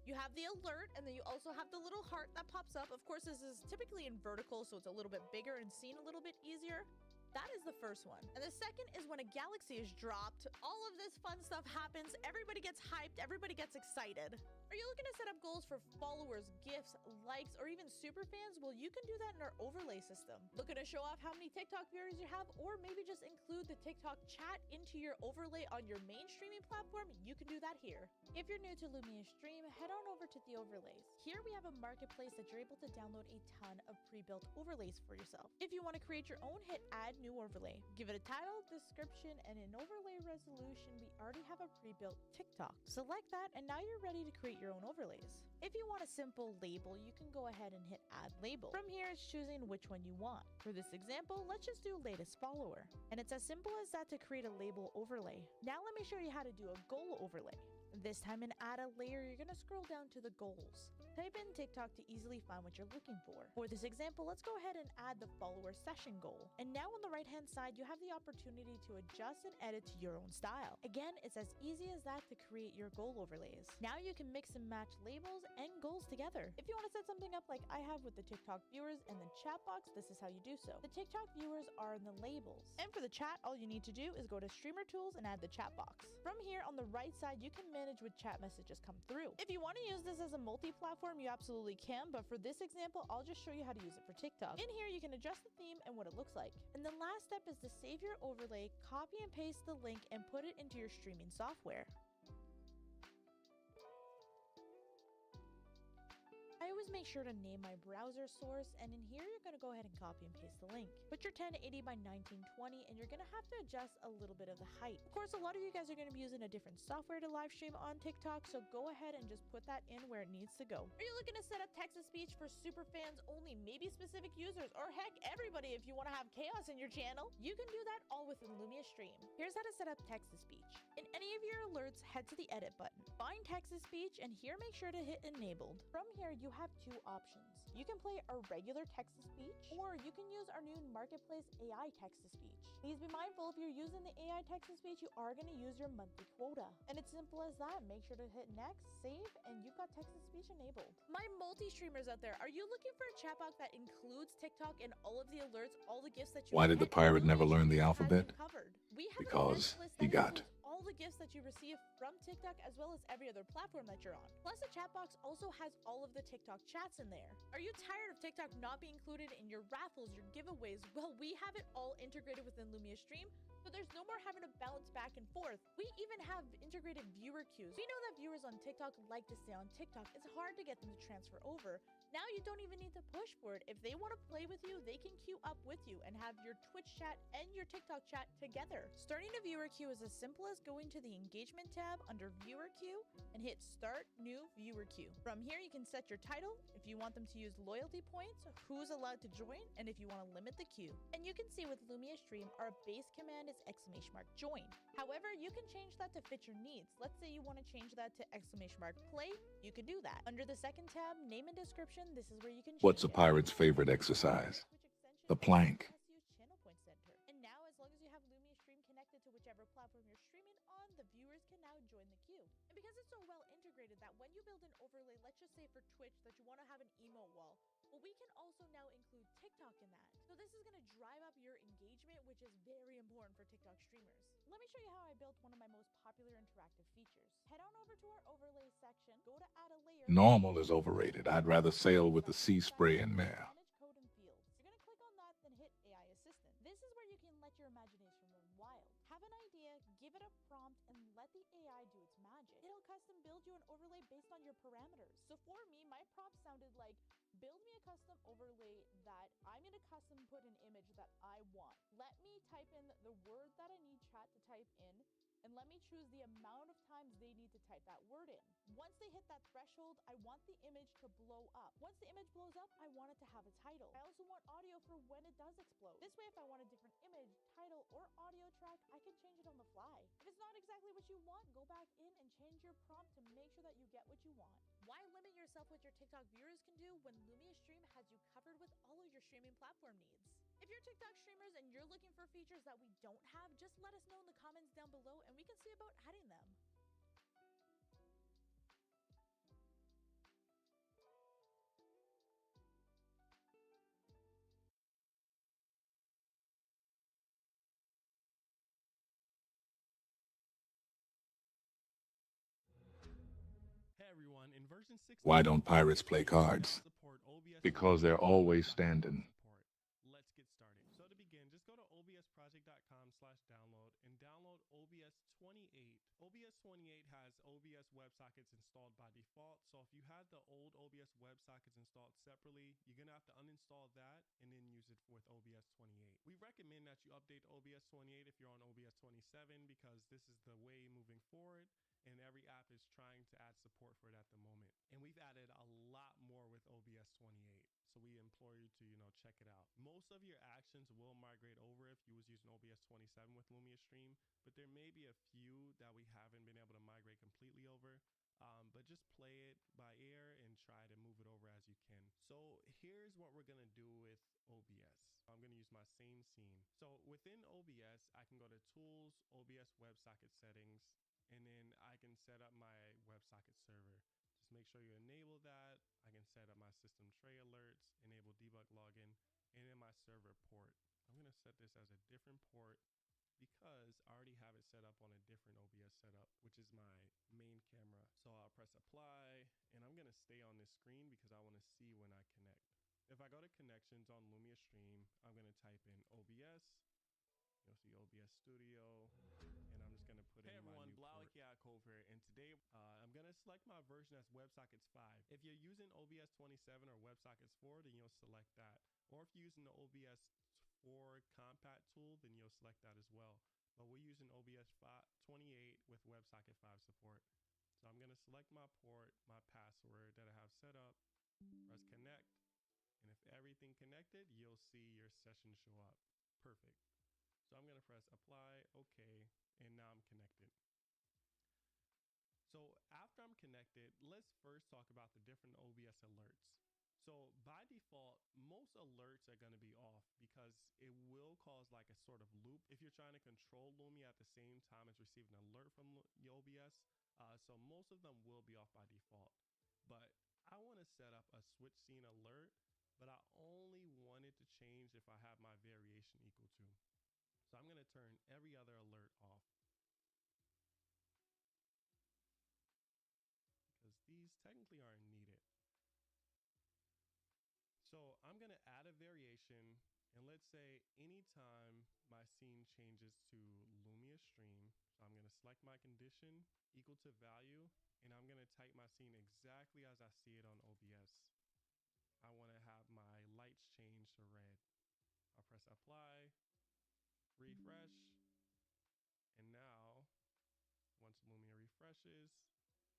you have the alert, and then you also have the little heart that pops up. Of course, this is typically in vertical, so it's a little bit bigger and seen a little bit easier. That is the first one. And the second is when a galaxy is dropped, all of this fun stuff happens. Everybody gets hyped. Everybody gets excited. Are you looking to set up goals for followers, gifts, likes, or even super fans? Well, you can do that in our overlay system. Looking to show off how many TikTok viewers you have, or maybe just include the TikTok chat into your overlay on your main streaming platform? You can do that here. If you're new to Lumia Stream, head on over to the overlays. Here we have a marketplace that you're able to download a ton of pre-built overlays for yourself. If you want to create your own, hit add new overlay. Give it a title, description, and an overlay resolution. We already have a pre-built TikTok. Select that, and now you're ready to create your own overlays. If you want a simple label, you can go ahead and hit add label. From here, it's choosing which one you want. For this example, let's just do latest follower. And it's as simple as that to create a label overlay. Now let me show you how to do a goal overlay. This time in add a layer, you're going to scroll down to the goals. Type in TikTok to easily find what you're looking for. For this example, let's go ahead and add the follower session goal. And now on the right hand side, you have the opportunity to adjust and edit to your own style. Again, it's as easy as that to create your goal overlays. Now you can mix and match labels and goals together. If you want to set something up like I have with the TikTok viewers and the chat box, this is how you do so. The TikTok viewers are in the labels. And for the chat, all you need to do is go to streamer tools and add the chat box. From here on the right side, you can manage which chat messages come through. If you want to use this as a multi-platform, you absolutely can, but for this example, I'll just show you how to use it for TikTok. In here, you can adjust the theme and what it looks like. And the last step is to save your overlay, copy and paste the link, and put it into your streaming software. I always make sure to name my browser source, and in here you're going to go ahead and copy and paste the link. Put your 1080 by 1920, and you're going to have to adjust a little bit of the height. Of course, a lot of you guys are going to be using a different software to live stream on TikTok, so go ahead and just put that in where it needs to go. Are you looking to set up text-to-speech for super fans only, maybe specific users, or heck, everybody if you want to have chaos in your channel? You can do that all within Lumia Stream. Here's how to set up text-to-speech. In any of your alerts, head to the edit button. Find text-to-speech, and here make sure to hit enabled. From here, you have two options. You can play a regular text-to-speech, or you can use our new marketplace AI text-to-speech. Please be mindful, if you're using the AI text-to-speech, you are going to use your monthly quota. And it's simple as that. Make sure to hit next, save, and you've got text-to-speech enabled. My multi-streamers out there, are you looking for a chat box that includes TikTok and all of the alerts, all the gifts that you Why did the get? pirate never learn the Lumia alphabet? has you covered. We have Because an event list he that got includes all the gifts that you receive from TikTok, as well as every other platform that you're on. Plus, the chat box also has all of the TikTok chats in there. Are you tired of TikTok not being included in your raffles, your giveaways? Well, we have it all integrated within Lumia Stream, so there's no more having to bounce back and forth. We even have integrated viewer queues. We know that viewers on TikTok like to stay on TikTok. It's hard to get them to transfer over. Now you don't even need to push for it. If they want to play with you, they can queue up with you and have your Twitch chat and your TikTok chat together. Starting a viewer queue is as simple as going to the engagement tab under viewer queue and hit start new viewer queue. From here, you can set your title, if you want them to use loyalty points, who's allowed to join, and if you want to limit the queue. And you can see with Lumia Stream, our base command is !join. However, you can change that to fit your needs. Let's say you want to change that to !play, you can do that. Under the second tab, name and description, this is where you can change What's a it. pirate's favorite exercise? The plank. Channel Point Center. And now, as long as you have Lumia Stream connected to whichever platform you're streaming on, the viewers can now join the queue. And because it's so well integrated that when you build an overlay, let's just say for Twitch that you want to have an emote wall, well, we can also now include TikTok in that. So this is going to drive up your engagement, which is very important for TikTok streamers. Let me show you how I built one of my most popular interactive features. Head on over to our overlay section, go to add a layer. Normal is overrated. I'd rather sail with the sea spray and mare. Manage code and fields. You're going to click on that, then hit Give it a prompt and let the AI do its magic. It'll custom build you an overlay based on your parameters. So for me, my prompt sounded like, build me a custom overlay that I'm gonna custom put an image that I want. Let me type in the word that I need chat to type in, and let me choose the amount of times they need to type that word in. Once they hit that threshold, I want the image to blow up. Once the image blows up, I want it to have a title. I also want audio for when it does explode. This way, if I want a different image, title, or audio track, I can change it on the fly. If it's not exactly what you want, go back in and change your prompt to make sure that you get what you want. Why limit yourself what your TikTok viewers can do when Lumia Stream has you covered with all of your streaming platform needs? If you're TikTok streamers and you're looking for features that we don't have, just let us know in the comments down below and we can see about adding them. Hey everyone, in version 16, Why don't pirates play cards? support OBS Because they're always standing. support. Let's get started. So to begin, just go to obsproject.com/download and download OBS 28. OBS 28 has OBS WebSockets installed by default. So if you had the old OBS WebSockets installed separately, you're gonna have to uninstall that and then use it with OBS 28. We recommend that you update OBS 28 if you're on OBS 27 because this is the way moving forward, and every app is trying to add support for it at the moment. And we've added a lot more with OBS 28. So we implore you to, check it out. Most of your actions will migrate over if you was using OBS 27 with Lumia Stream, but there may be a few that we haven't been able to migrate completely over. But just play it by ear and try to move it over as you can. So here's what we're gonna do with OBS. I'm gonna use my same scene. So within OBS, I can go to Tools, OBS WebSocket Settings, and then I can set up my WebSocket server. Just make sure you enable that. I can set up my system tray alerts, enable debug login, and then my server port. I'm gonna set this as a different port because I already have it set up on a different OBS setup, which is my main camera. So I'll press apply, and I'm gonna stay on this screen because I wanna see when I connect. If I go to connections on Lumia Stream, I'm gonna type in OBS. You'll see OBS Studio, and I'm just gonna put in my new port. Here, and today I'm gonna select my version as WebSockets 5. If you're using OBS 27 or WebSockets 4, then you'll select that. Or if you're using the OBS 4 Compact tool, then you'll select that as well. But we're using OBS 28 with WebSocket 5 support. So I'm gonna select my port, my password that I have set up, press connect, and if everything connected, you'll see your session show up. Perfect. So I'm gonna press apply, okay, and now I'm connected. So after I'm connected, let's first talk about the different OBS alerts. So by default, most alerts are gonna be off because it will cause like a sort of loop if you're trying to control Lumia at the same time as receiving an alert from the OBS. So most of them will be off by default. But I wanna set up a switch scene alert, but I only want it to change if I have my variation equal to. So I'm gonna turn every other alert off because these technically aren't needed. So I'm gonna add a variation, and let's say anytime my scene changes to Lumia Stream, so I'm gonna select my condition equal to value, and I'm gonna type my scene exactly as I see it on OBS. I wanna have my lights change to red. I'll press apply, refresh, and now once Lumia refreshes,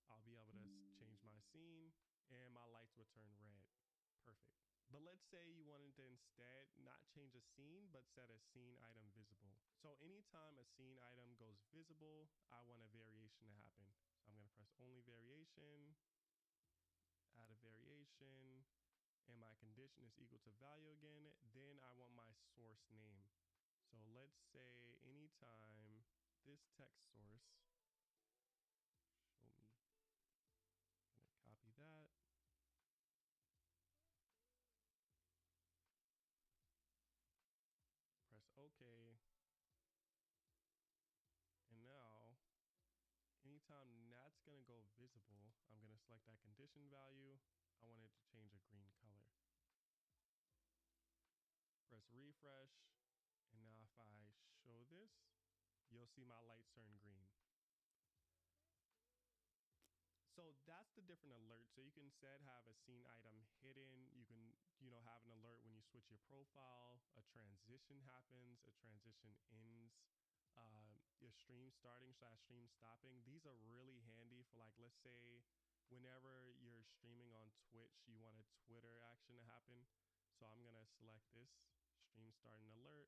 I'll be able to change my scene and my lights will turn red. Perfect. But let's say you wanted to instead not change a scene, but set a scene item visible. So anytime a scene item goes visible, I want a variation to happen. So I'm gonna press only variation, add a variation, and my condition is equal to value again. Then I want my source name. So let's say anytime this text source, show me, I'm gonna copy that. Press OK. And now, anytime that's gonna go visible, I'm gonna select that condition value. I want it to change a green color. Press refresh. And now if I show this, you'll see my lights turn green. So that's the different alerts. So you can set have a scene item hidden. You can, have an alert when you switch your profile, a transition happens, a transition ends, your stream starting / stream stopping. These are really handy for, like, let's say whenever you're streaming on Twitch, you want a Twitter action to happen. So I'm going to select this stream starting alert.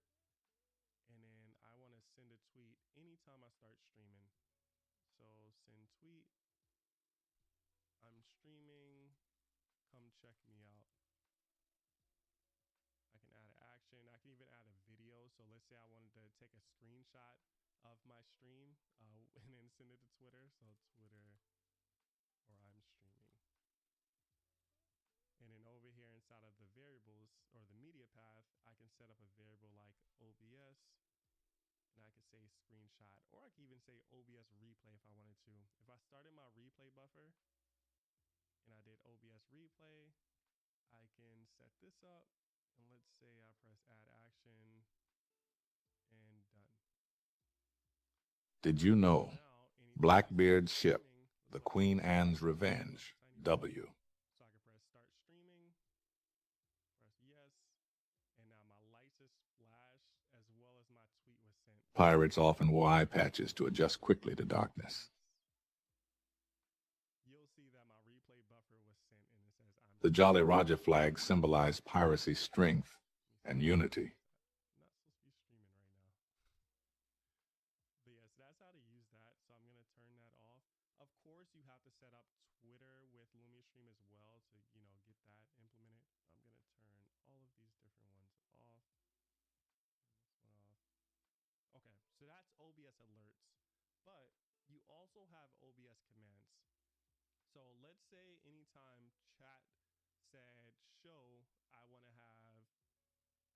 And then I want to send a tweet anytime I start streaming. So send tweet. I'm streaming. Come check me out. I can add an action. I can even add a video. So let's say I wanted to take a screenshot of my stream and then send it to Twitter. So Twitter, or I'm streaming. And then over here inside of the variables or the media path, I can set up a variable like OBS, and I could say screenshot, or I could even say OBS replay if I wanted to. If I started my replay buffer and I did OBS replay, I can set this up, and let's say I press add action and done. Did you know Now, Blackbeard's ship, the Queen Anne's Revenge, W, so I can press start streaming, press yes, and now my lights is flashed as well as my tweet was sent. pirates often wore eye patches to adjust quickly to darkness. You'll see that my replay buffer was sent and it says I'm The Jolly Roger flag symbolized piracy's strength and unity. I'm not supposed to be streaming right now. But yes, that's how to use that. So I'm going to turn that off. Of course, you have to set up Twitter with Lumia Stream as well to, get that implemented. I'm going to turn all of these different ones off. Turn this one off. Okay, so that's OBS alerts. But you also have OBS commands. So let's say anytime chat said show, I want to have,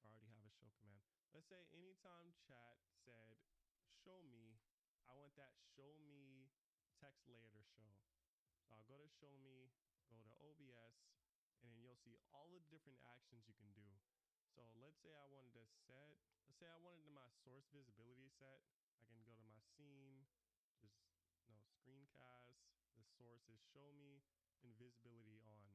I already have a show command. Let's say anytime chat said show me, I want that show me text layer to show. So I'll go to show me, go to OBS, and then you'll see all the different actions you can do. So let's say I wanted to set, let's say I wanted my source visibility set. I can go to my scene, just screencast. The source is show me and visibility on.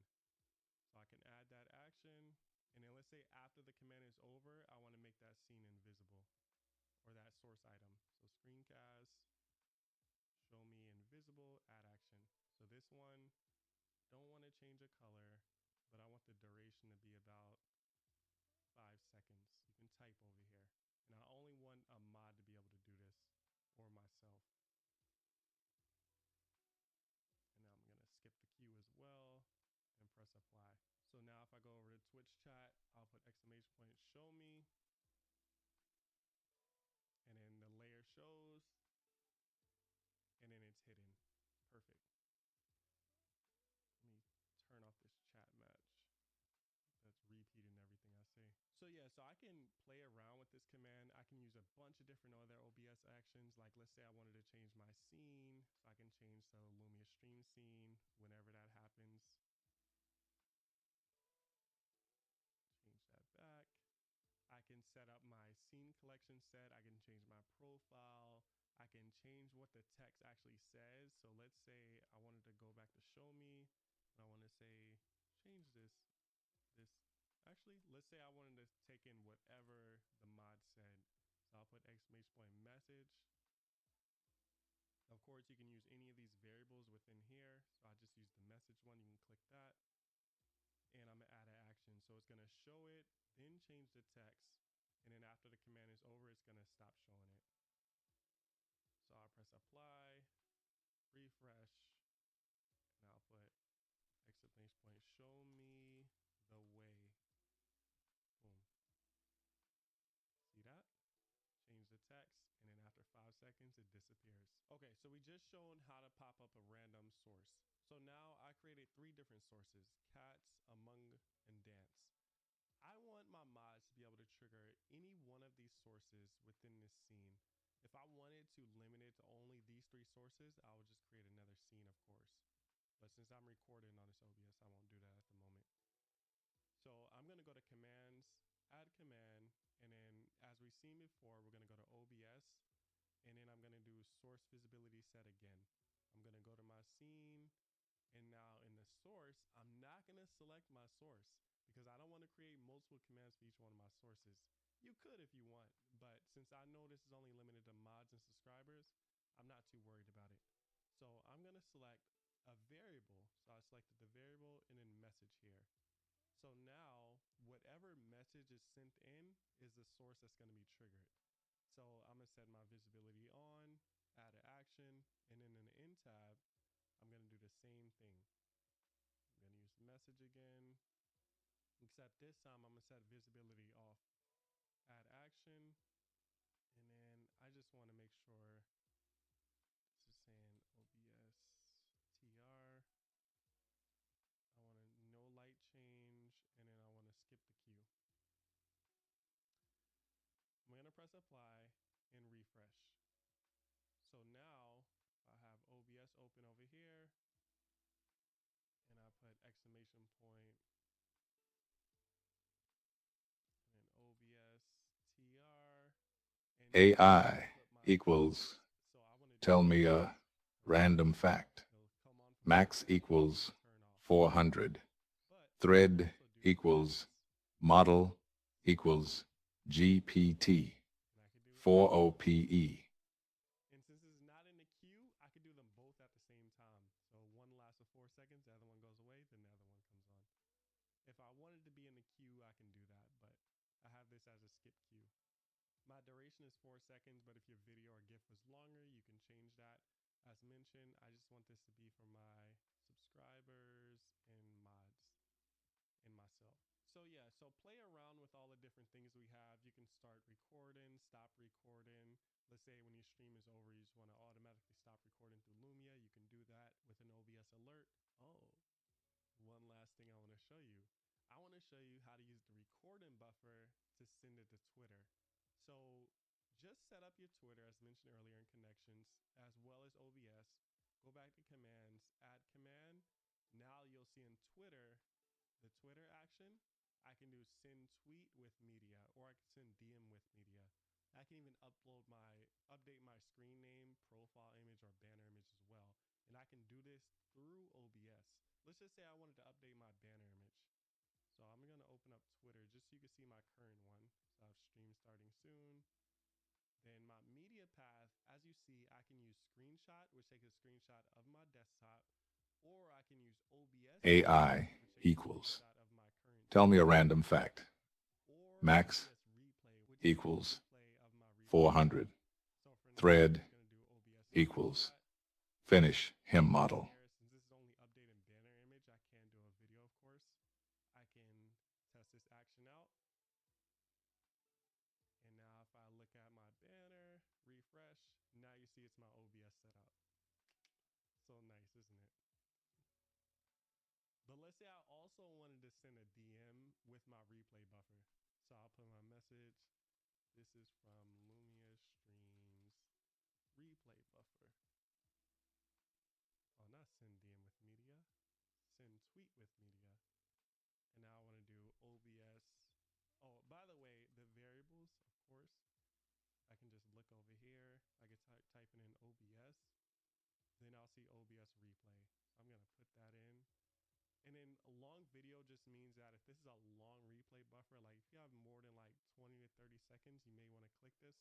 So I can add that action. And then let's say after the command is over, I want to make that scene invisible or that source item. So screencast, show me invisible, add action. So this one, don't want to change a color, but I want the duration to be about 5 seconds. You can type over here. And I only want a mod to be able to do this, or myself. And now I'm going to skip the queue as well and press apply. So now if I go over to Twitch chat, I'll put exclamation point show me. And then the layer shows. And then it's hidden. Perfect. Let me turn off this chat match. That's repeating everything I say. So yeah, so I can play around with this command. I can use a bunch of different other OBS actions. Like let's say I wanted to change my scene. So I can change the Lumia stream scene whenever that happens. Change that back. I can set up my scene collection set. I can change my profile. I can change what the text actually says. So let's say I wanted to go back to show me and I want to say, change this. Actually, let's say I wanted to take in whatever the mod said. So I'll put exclamation point message. Of course, you can use any of these variables within here. So I just use the message one. You can click that. And I'm going to add an action. So it's going to show it, then change the text. And then after the command is over, it's going to stop showing it. So I'll press apply, refresh, and I'll put exclamation point, show me the way. Boom. See that? Change the text, and then after 5 seconds, it disappears. Okay, so we just shown how to pop up a random source. So now I created 3 different sources, cats, among, and dance. I want my mods to be able to trigger any one of these sources within this scene. If I wanted to limit it to only these 3 sources, I would just create another scene, of course. But since I'm recording on this OBS, I won't do that at the moment. So I'm going to go to commands, add command, and then as we've seen before, we're going to go to OBS. and then I'm going to do source visibility set again. I'm going to go to my scene, and now in the source, I'm not going to select my source because I don't want to create multiple commands for each one of my sources. You could if you want, but since I know this is only limited to mods and subscribers, I'm not too worried about it. So I'm going to select a variable. So I selected the variable and then message here. So now whatever message is sent in is the source that's going to be triggered. So I'm going to set my visibility on, add an action, and then in the end tab, I'm going to do the same thing. I'm going to use message again, except this time I'm going to set visibility off, add action, and then I just want to make sure this is saying OBS TR. I want to no light change, and then I want to skip the queue. I'm going to press apply and refresh. So now I have OBS open over here, and I put exclamation point and then OBS TR. And AI equals, so I want to tell me a random fact. Max equals 400. Thread equals model equals GPT 4OPE. And since it's not in the queue, I can do them both at the same time. So one lasts for 4 seconds, the other one goes away, then the other one comes on. If I wanted to be in the queue, I can do that, but I have this as a skip queue. My duration is 4 seconds, but if your video or GIF was longer, you can change that. As mentioned, I just want this to be for my subscribers and mods and myself. So yeah, so play around with all the different things we have. You can start recording, stop recording. Let's say when your stream is over, you just want to automatically stop recording through Lumia. You can do that with an OBS alert. Oh, one last thing I want to show you. I want to show you how to use the recording buffer to send it to Twitter. So just set up your Twitter as mentioned earlier in connections, as well as OBS. Go back to commands, add command. Now you'll see in Twitter, the Twitter action, I can do send tweet with media, or I can send DM with media. I can even update my screen name, profile image, or banner image as well. And I can do this through OBS. Let's just say I wanted to update my banner image. So I'm going to open up Twitter just so you can see my current one. So I have stream starting soon. Then my media path, as you see, I can use screenshot, which takes a screenshot of my desktop, or I can use OBS AI which takes equals, a screenshot of my current tell me a random fact. or Max OBS replay, which equals takes a replay of my replay. 400. So for now, Thread I'm just going to do OBS equals screenshot. finish him model. Here, since this is only updated banner image, I can't do a video, of course. I can test this action out. And now if I look at my banner, refresh, now you see it's my OBS setup. So nice, isn't it? But let's say I also wanted to send a DM with my replay buffer. So I'll put my message. This is from Lumia Streams replay buffer. Oh, not send DM with media, send tweet with media. And now I want to do OBS. Oh, by the way, the variables, of course, I can just look over here. I can type in OBS. Then I'll see OBS replay. So I'm going to put that in. And then a long video just means that if this is a long replay buffer, like if you have more than like 20 to 30 seconds, you may want to click this.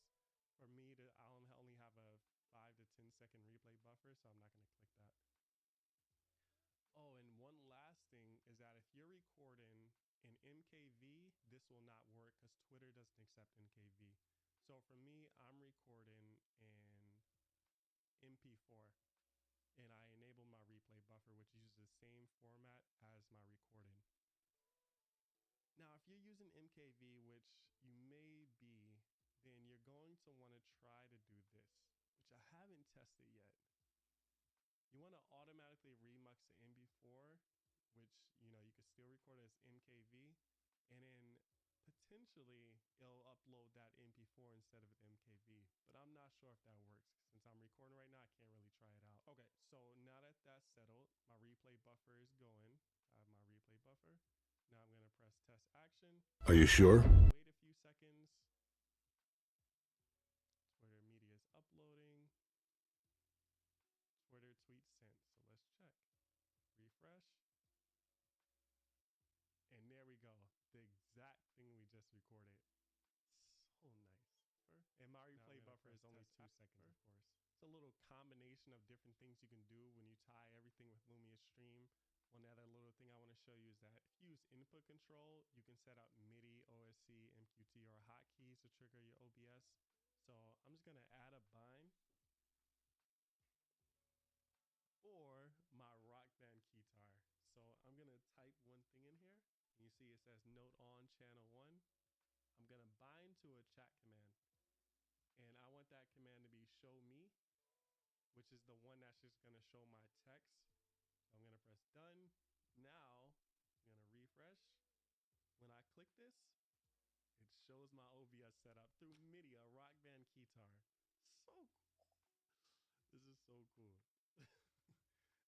For me, I only have a 5 to 10 second replay buffer, so I'm not going to click that. Oh, and one last thing is that if you're recording in MKV, this will not work because Twitter doesn't accept MKV. So for me, I'm recording in MP4. And I enable my replay buffer, which uses the same format as my recording. Now, if you're using MKV, which you may be, then you're going to want to try to do this, which I haven't tested yet. You want to automatically remux the MP4, which, you could still record as MKV, and then potentially it'll upload that MP4 instead of an MKV, but I'm not sure if that works. Since I'm recording right now, I can't really try it out. Okay, so now that that's settled, my replay buffer is going. I have my replay buffer. Now I'm gonna press test action. Are you sure? Wait a few seconds. Twitter media is uploading. And my replay buffer is only 2 seconds, of course. It's a little combination of different things you can do when you tie everything with Lumia Stream. One other little thing I want to show you is that if you use input control, you can set up MIDI, OSC, MQT, or hotkeys to trigger your OBS. So I'm just going to add a bind for my Rock Band guitar. So I'm going to type one thing in here. And you see it says note on channel 1. I'm going to bind to a chat command. And I want that command to be show me, which is the one that's just going to show my text. So I'm going to press done. Now I'm going to refresh. When I click this, it shows my OBS setup through MIDI, a Rock Band guitar. So cool. This is so cool.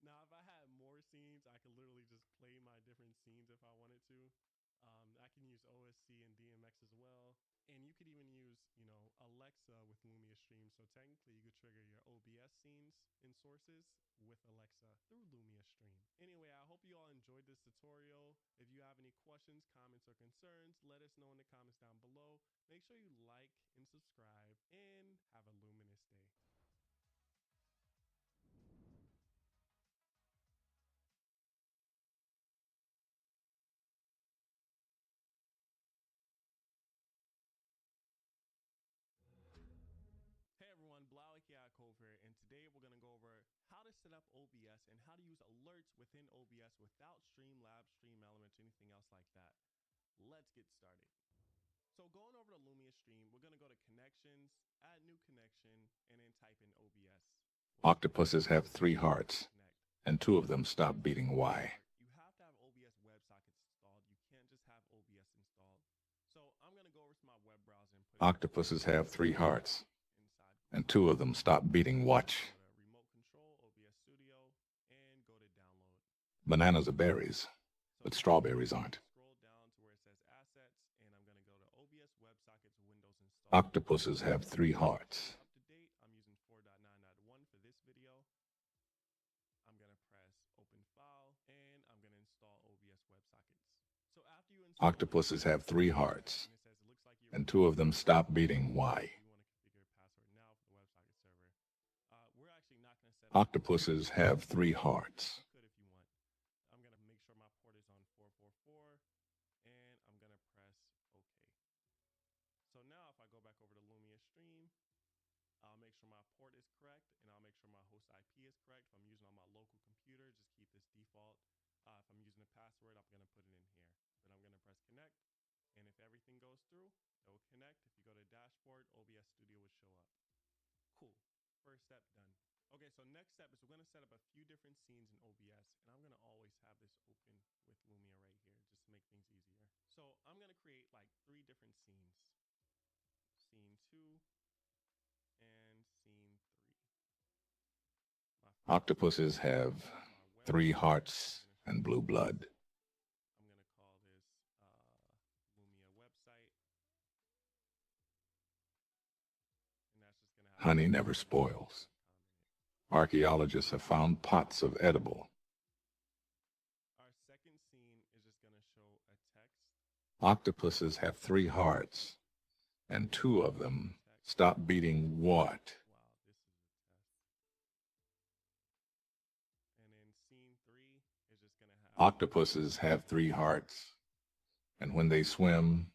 Now, if I had more scenes, I could literally just play my different scenes if I wanted to. I can use OSC and DMX as well. And you could even use, Alexa with Lumia Stream. So technically you could trigger your OBS scenes and sources with Alexa through Lumia Stream. Anyway, I hope you all enjoyed this tutorial. If you have any questions, comments, or concerns, let us know in the comments down below. Make sure you like and subscribe and have a luminous day. Hey everyone, Blauik Yakov here, and today we're going to go over how to set up OBS and how to use alerts within OBS without Streamlabs, Stream Elements, anything else like that. Let's get started. So going over to Lumia Stream, we're going to go to Connections, add new connection, and then type in OBS. Octopuses have 3 hearts, and 2 of them stop beating Y. You have to have OBS WebSockets installed. You can't just have OBS installed. So I'm going to go over to my web browser and put Octopuses have 3 hearts, and 2 of them stop beating watch. Remote control, OBS Studio, and go to download. Bananas are berries, but strawberries aren't. Scroll down to where it says assets, and I'm going to go to OBS WebSockets Windows install. Octopuses have 3 hearts. Up to date, I'm using 4.9.1 for this video. I'm going to press open file, and I'm going to install OBS WebSockets. So after you install Octopuses have 3 hearts, and it says it looks like and 2 of them stop beating Y. you want to configure password now for the WebSocket server. We're actually not going to set Octopuses have 3 hearts. You could if you want. I'm going to make sure my port is on 444, and I'm going to press OK. So now if I go back over to Lumia Stream, I'll make sure my port is correct, and I'll make sure my host IP is correct. If I'm using on my local computer, just keep this default. If I'm using a password, I'm going to put it in here. Then I'm going to press connect, and if everything goes through, it will connect. If you go to dashboard, OBS Studio will show up. Cool. First step done. Okay, so next step is we're going to set up a few different scenes in OBS, and I'm going to always have this open with Lumia right here just to make things easier. So I'm going to create like 3 different scenes. Scene 2 and scene 3. Octopuses have 3 hearts and blue blood. I'm going to call this Lumia website. And that's just going to have Honey never spoils. Archaeologists have found pots of edible. Our second scene is just going to show a text. Octopuses have 3 hearts, and 2 of them stop beating what? Wow, this is a test. And then scene 3 is just going to have... Octopuses have 3 hearts, and when they swim,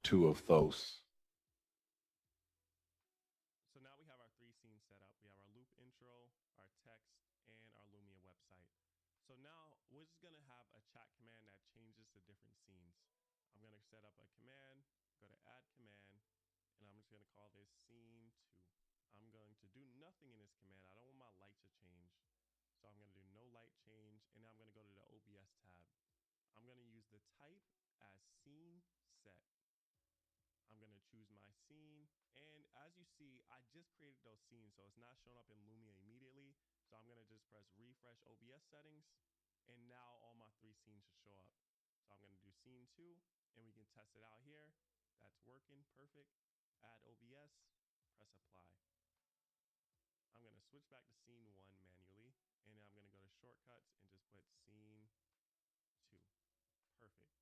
2 of those. So now we have our 3 scenes set up. We have our loop intro, our text, and our Lumia website. So now we're just going to have a chat command that changes the different scenes. I'm going to set up a command, go to add command, and I'm just going to call this scene 2. I'm going to do nothing in this command. I don't want my light to change. So I'm going to do no light change, and now I'm going to go to the OBS tab. I'm going to use the type as scene set. I'm going to choose my scene, and as you see, I just created those scenes, so it's not showing up in Lumia immediately. So I'm going to just press refresh OBS settings, and now all my 3 scenes should show up. So I'm going to do scene 2, and we can test it out here. That's working perfect. Add OBS, press apply. I'm going to switch back to scene 1 manually, and I'm going to go to shortcuts and just put scene 2. Perfect.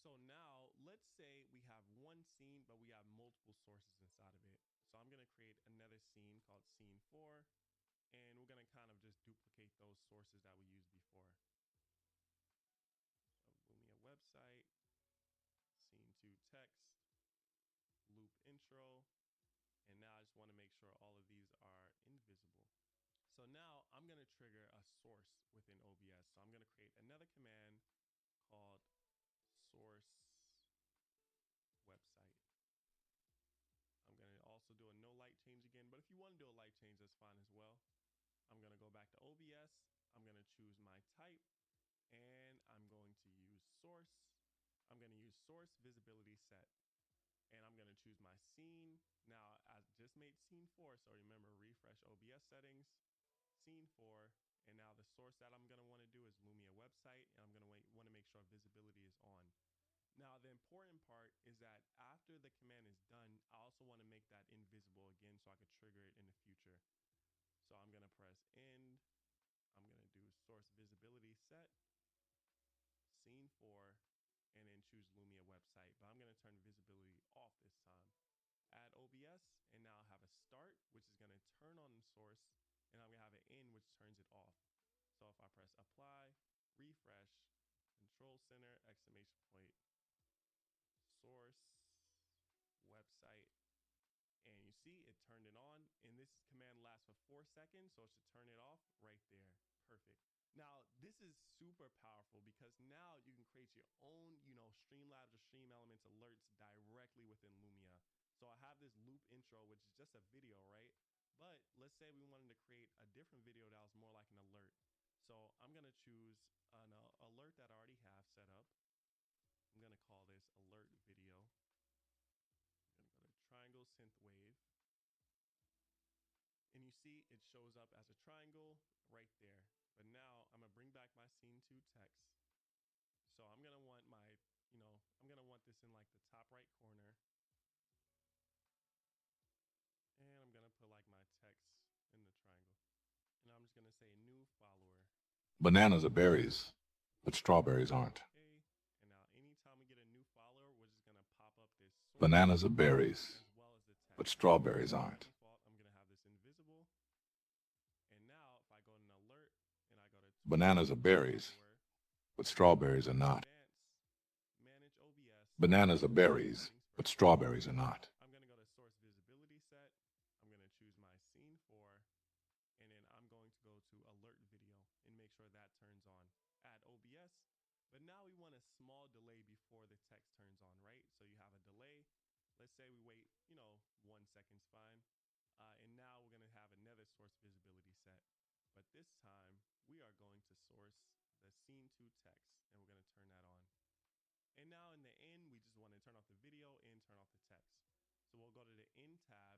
So now let's say we have one scene, but we have multiple sources inside of it. So I'm going to create another scene called scene 4, and we're going to kind of just duplicate those sources that we used before. So Lumia website, scene 2 text, loop intro, and now I just want to make sure all of these are invisible. So now I'm going to trigger a source within OBS. So I'm going to create another command called source website. I'm going to also do a no light change again, but if you want to do a light change, that's fine as well. I'm going to go back to OBS. I'm going to choose my type, and I'm going to use source. I'm going to use source visibility set, and I'm going to choose my scene. Now I just made scene 4, so remember, refresh OBS settings, scene 4, and now the source that I'm going to want to do is Lumia website, and I'm going to want to make sure visibility is on. Now, the important part is that after the command is done, I also want to make that invisible again so I could trigger it in the future. So I'm going to press end. I'm going to do source visibility set, scene 4, and then choose Lumia website. But I'm going to turn visibility off this time. Add OBS, and now I have a start, which is going to turn on the source, and I'm going to have an end, which turns it off. So if I press apply, refresh, control center, exclamation point, source website, and you see it turned it on, and this command lasts for 4 seconds, so it should turn it off right there. Perfect. Now this is super powerful because now you can create your own, Streamlabs or Stream Elements alerts directly within Lumia. So I have this loop intro, which is just a video, right? But let's say we wanted to create a different video that was more like an alert. So I'm going to choose an alert that I already have set up. I'm going to call this alert video. I'm going to go to triangle synth wave. And you see it shows up as a triangle right there. But now I'm going to bring back my scene 2 text. So I'm going to want I'm going to want this in like the top right corner. And I'm going to put like my text in the triangle. And I'm just going to say new follower. Bananas are berries, but strawberries aren't. Okay. And now anytime we get a new follower, we're just going to pop up this source Bananas are berries, as well as the text. but strawberries aren't. By default, I'm going to have this invisible. And now if I go to an alert and I go to Bananas are berries, but strawberries are not. Manage OBS. Bananas are berries, but strawberries are not. I'm going to go to source visibility set. I'm going to choose my scene 4, and then I'm going to go to alert video and make sure that turns on. Add OBS, but now we want a small delay before the text turns on, right? So you have a delay. Let's say we wait, 1 second's fine. And now we're going to have another source visibility set. But this time we are going to source the scene 2 text, and we're going to turn that on. And now in the end, we just want to turn off the video and turn off the text. So we'll go to the end tab,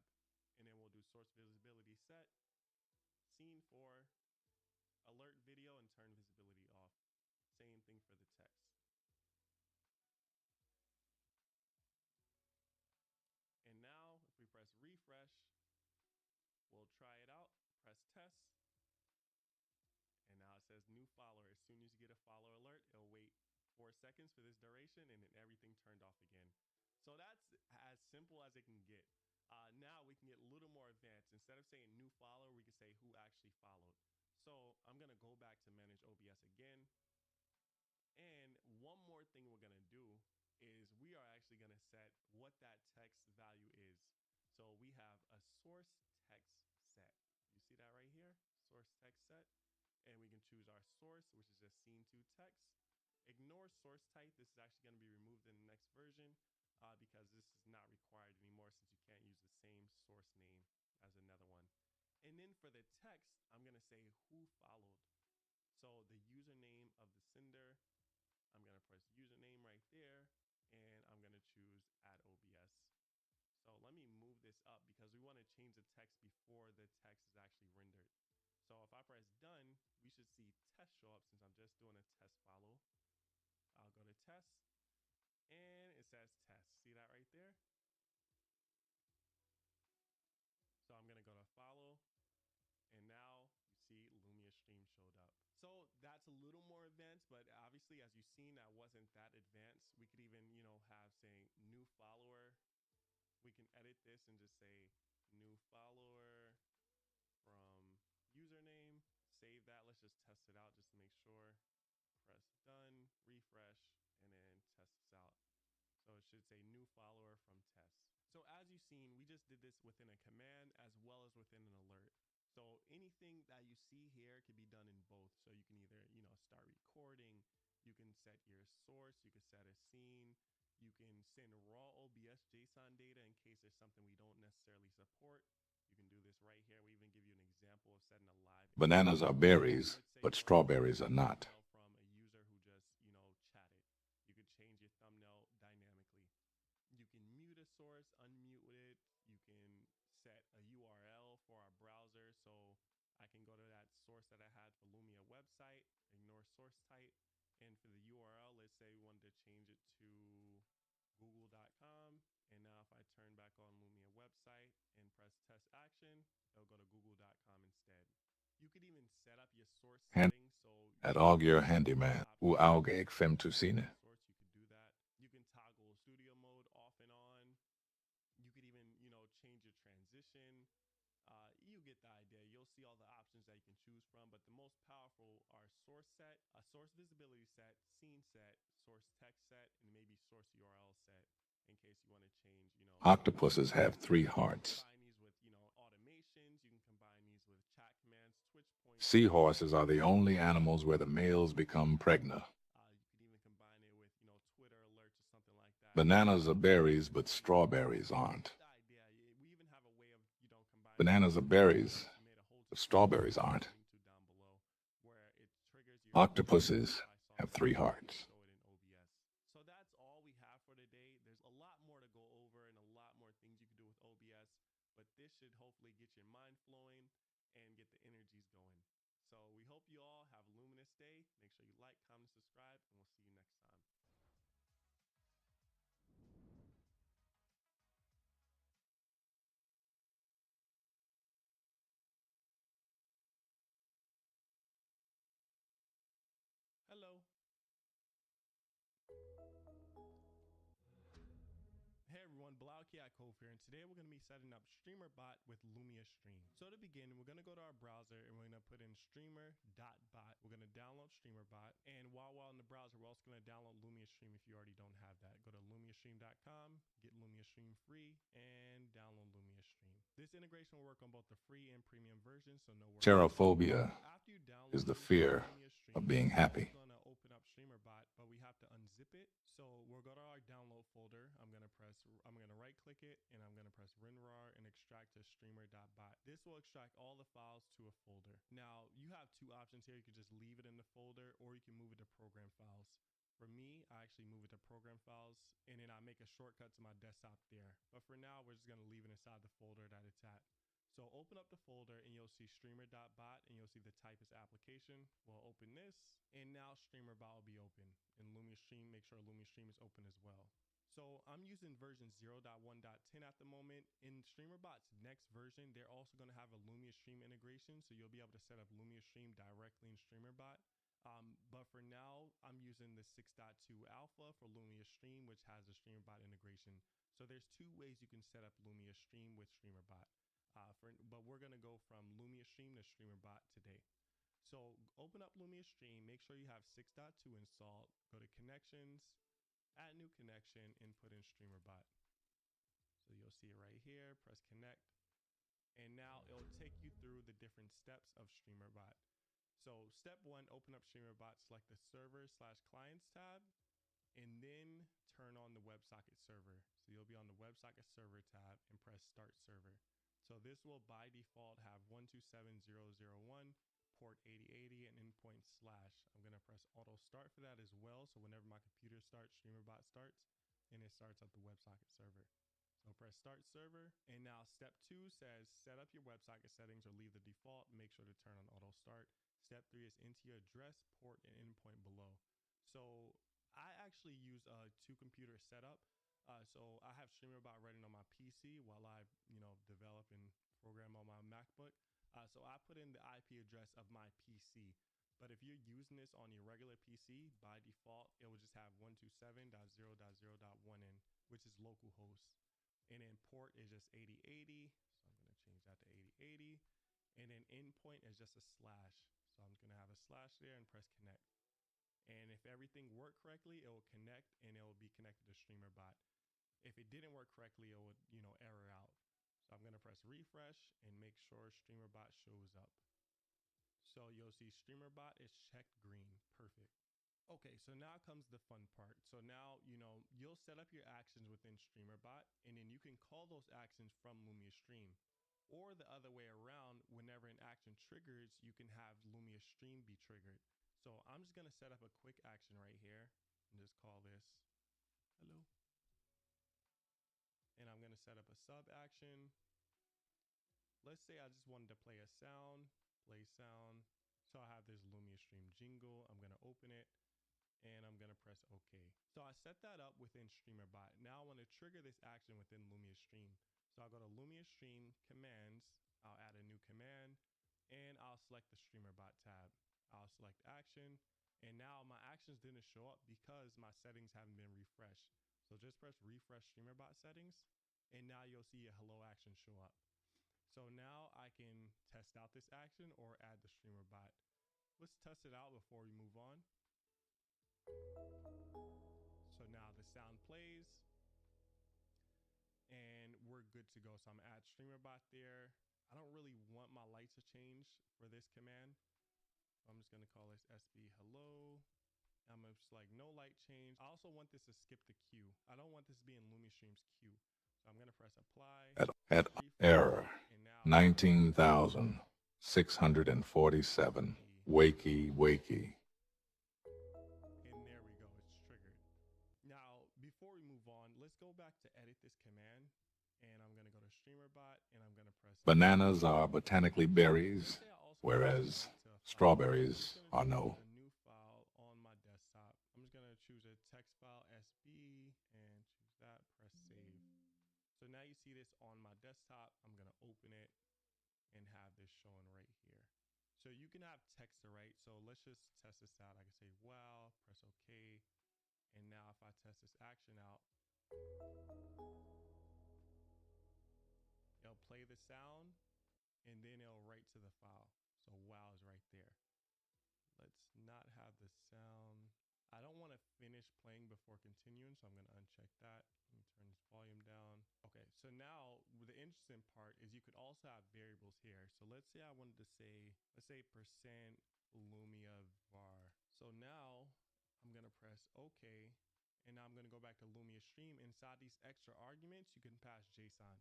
and then we'll do source visibility set, scene 4, alert video, and turn visibility off. Same thing for the text. And now if we press refresh, we'll try it out, press test. And now it says new follower. As soon as you get a follower alert, it'll wait 4 seconds for this duration, and then everything turned off again. So that's as simple as it can get. Now we can get a little more advanced. Instead of saying new follower, we can say who actually followed. So I'm going to go back to manage OBS again. And one more thing we're going to do is we are actually going to set what that text value is. So we have a source text set. You see that right here? Source text set. And we can choose our source, which is just scene 2 text. Ignore source type. This is actually going to be removed in the next version because this is not required anymore since you can't use the same source name as another one. And then for the text, I'm going to say who followed. So the username of the sender, I'm going to press username right there, and I'm going to choose add OBS. So let me move this up because we want to change the text before the text is actually rendered. So if I press done, we should see test show up since I'm just doing a test follow. I'll go to test, and it says test. See that right there? So I'm going to go to follow, and now you see Lumia stream showed up. So that's a little more advanced, but obviously as you've seen, that wasn't that advanced. We could even, have saying new follower. We can edit this and just say new follower from username. Save that. Let's just test it out just to make sure. Press done, refresh, and then test this out. So it should say new follower from test. So as you've seen, we just did this within a command as well as within an alert. So anything that you see here can be done in both. So you can either, start recording, you can set your source, you can set a scene, you can send raw OBS JSON data in case there's something we don't necessarily support. You can do this right here. We even give you an example of setting a live. Bananas are berries, but strawberries are not. From a user who just, chatted. You could change your thumbnail dynamically. You can mute a source, unmute it. You can set a URL for our browser. So I can go to that source that I had for Lumia website, ignore source type. And for the URL, let's say we wanted to change it to google.com. And now if I turn back on Lumia website and press test action, it'll go to google.com instead. You could even set up your source settings. So at Augur Handyman, u auge ik fem tusine. You could do that. You can toggle studio mode off and on. You could even, change your transition. You get the idea. You'll see all the options that you can choose from, but the most powerful are source set, a source visibility set, scene set, source text set, and maybe source URL set in case you want to change, Octopuses have 3 hearts. Combine these with, automations. You can combine these with chat commands, switch points. Seahorses are the only animals where the males become pregnant. You could even combine it with, Twitter alerts or something like that. Bananas are berries, but strawberries aren't. We even have a way of, combining. Bananas are berries, but strawberries aren't. Octopuses have 3 hearts. So that's all we have for today. There's a lot more to go over and a lot more things you can do with OBS, but this should hopefully get your mind flowing and get the energies going. So we hope you all have a luminous day. Make sure you like, comment, subscribe, and we'll see you next time. Hello. Hey everyone, Bilal Kiakov here, and today we're going to be setting up StreamerBot with Lumia Stream. So to begin, we're going to go to our browser and we're going to put in streamer.bot. We're going to download StreamerBot, and while we're in the browser, we're also going to download Lumia Stream if you already don't have that. Go to lumiastream.com, get Lumia Stream free, and download Lumia Stream. This integration will work on both the free and premium versions, so no worries. Cherophobia is the fear of being happy. We're going to open up StreamerBot, but we have to unzip it. So we'll go to our download folder. I'm going to right click it and I'm going to press WinRAR and extract to streamer.bot. This will extract all the files to a folder. Now you have 2 options here. You can just leave it in the folder or you can move it to program files. For me, I actually move it to program files and then I make a shortcut to my desktop there. But for now, we're just going to leave it inside the folder that it's at. So open up the folder and you'll see streamer.bot and you'll see the type is application. We'll open this and now StreamerBot will be open. And Lumia Stream, make sure Lumia Stream is open as well. So I'm using version 0.1.10 at the moment. In StreamerBot's next version, they're also going to have a Lumia Stream integration. So you'll be able to set up Lumia Stream directly in StreamerBot. But for now, I'm using the 6.2 alpha for Lumia Stream, which has a StreamerBot integration. So there's 2 ways you can set up Lumia Stream with StreamerBot. But we're going to go from Lumia Stream to StreamerBot today. So open up Lumia Stream, make sure you have 6.2 installed, go to connections, add new connection, and put in StreamerBot. So you'll see it right here, press connect. And now it'll take you through the different steps of StreamerBot. So step 1, open up StreamerBot, select the server/clients tab, and then turn on the WebSocket server. So you'll be on the WebSocket server tab and press start server. So this will by default have 127.0.0.1, port 8080, and endpoint /. I'm going to press auto start for that as well. So whenever my computer starts, StreamerBot starts, and it starts up the WebSocket server. So press start server. And now step 2 says set up your WebSocket settings or leave the default. Make sure to turn on auto start. Step 3 is enter your address, port, and endpoint below. So I actually use a 2-computer setup. So I have StreamerBot running on my PC while I, develop and program on my MacBook. So I put in the IP address of my PC. But if you're using this on your regular PC, by default, it will just have 127.0.0.1 in, which is localhost. And then port is just 8080. So I'm going to change that to 8080. And then endpoint is just a slash. So I'm going to have a slash there and press connect. And if everything worked correctly, it will connect and it will be connected to StreamerBot. If it didn't work correctly, it would, error out. So I'm going to press refresh and make sure StreamerBot shows up. So you'll see StreamerBot is checked green. Perfect. Okay, so now comes the fun part. So now, you'll set up your actions within StreamerBot, and then you can call those actions from Lumia Stream. Or the other way around, whenever an action triggers, you can have Lumia Stream be triggered. So I'm just going to set up a quick action right here and just call this hello. And I'm going to set up a sub action. Let's say I just wanted to play a sound, play sound. So I have this Lumia Stream jingle. I'm going to open it and I'm going to press OK. So I set that up within StreamerBot. Now I want to trigger this action within Lumia Stream. So I'll go to Lumia Stream commands. I'll add a new command and I'll select the StreamerBot tab. I'll select action. And now my actions didn't show up because my settings haven't been refreshed. So just press refresh StreamerBot settings. And now you'll see a hello action show up. So now I can test out this action or add the StreamerBot. Let's test it out before we move on. So now the sound plays and we're good to go. So I'm gonna add StreamerBot there. I don't really want my light to change for this command. So I'm just gonna call this SB hello. I'm gonna select no light change. I also want this to skip the queue. I don't want this to be in Lumia Stream's queue. So I'm gonna press apply. At error 19,647. Wakey, wakey. And there we go, it's triggered. Now, before we move on, let's go back to edit this command. And I'm gonna go to StreamerBot and I'm gonna press Bananas are botanically berries, whereas strawberries are no. a new file on my desktop. I'm just gonna choose a text file SB and choose that, press save. So now you see this on my desktop. I'm gonna open it and have this showing right here. So you can have text to write. So let's just test this out. I can say, wow, press OK. And now if I test this action out, it'll play the sound and then it'll write to the file. So wow is right there. Let's not have the sound. I don't want to finish playing before continuing, so I'm going to uncheck that. Let me turn this volume down. Okay, so now the interesting part is you could also have variables here. So let's say I wanted to say, let's say percent Lumia var. So now I'm going to press OK. And now I'm going to go back to Lumia Stream. Inside these extra arguments, you can pass JSON.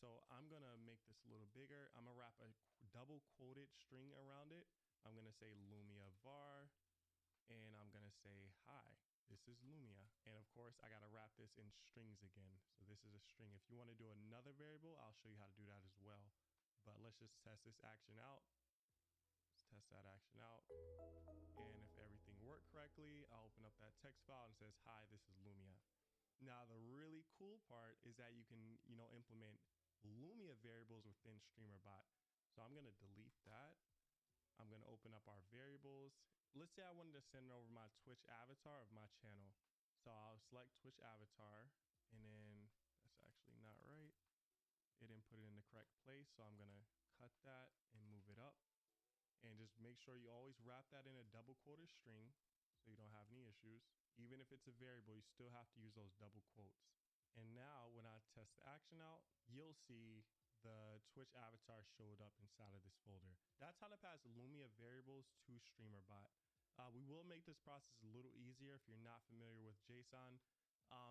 So I'm going to make this a little bigger. I'm going to wrap a double quoted string around it. I'm going to say Lumia var. And I'm going to say, hi, this is Lumia. And of course, I got to wrap this in strings again. So this is a string. If you want to do another variable, I'll show you how to do that as well. But let's just test this action out. Let's test that action out. And if everything worked correctly, I'll open up that text file and it says, hi, this is Lumia. Now, the really cool part is that you can, implement Lumia variables within StreamerBot. So I'm going to delete that. I'm going to open up our variables. Let's say I wanted to send over my Twitch avatar of my channel. So I'll select Twitch avatar and then that's actually not right. It didn't put it in the correct place. So I'm going to cut that and move it up and just make sure you always wrap that in a double quoted string so you don't have any issues. Even if it's a variable, you still have to use those double quotes. And now when I test the action out, you'll see the Twitch avatar showed up inside of this folder. That's how to pass Lumia variables to StreamerBot. We will make this process a little easier if you're not familiar with JSON,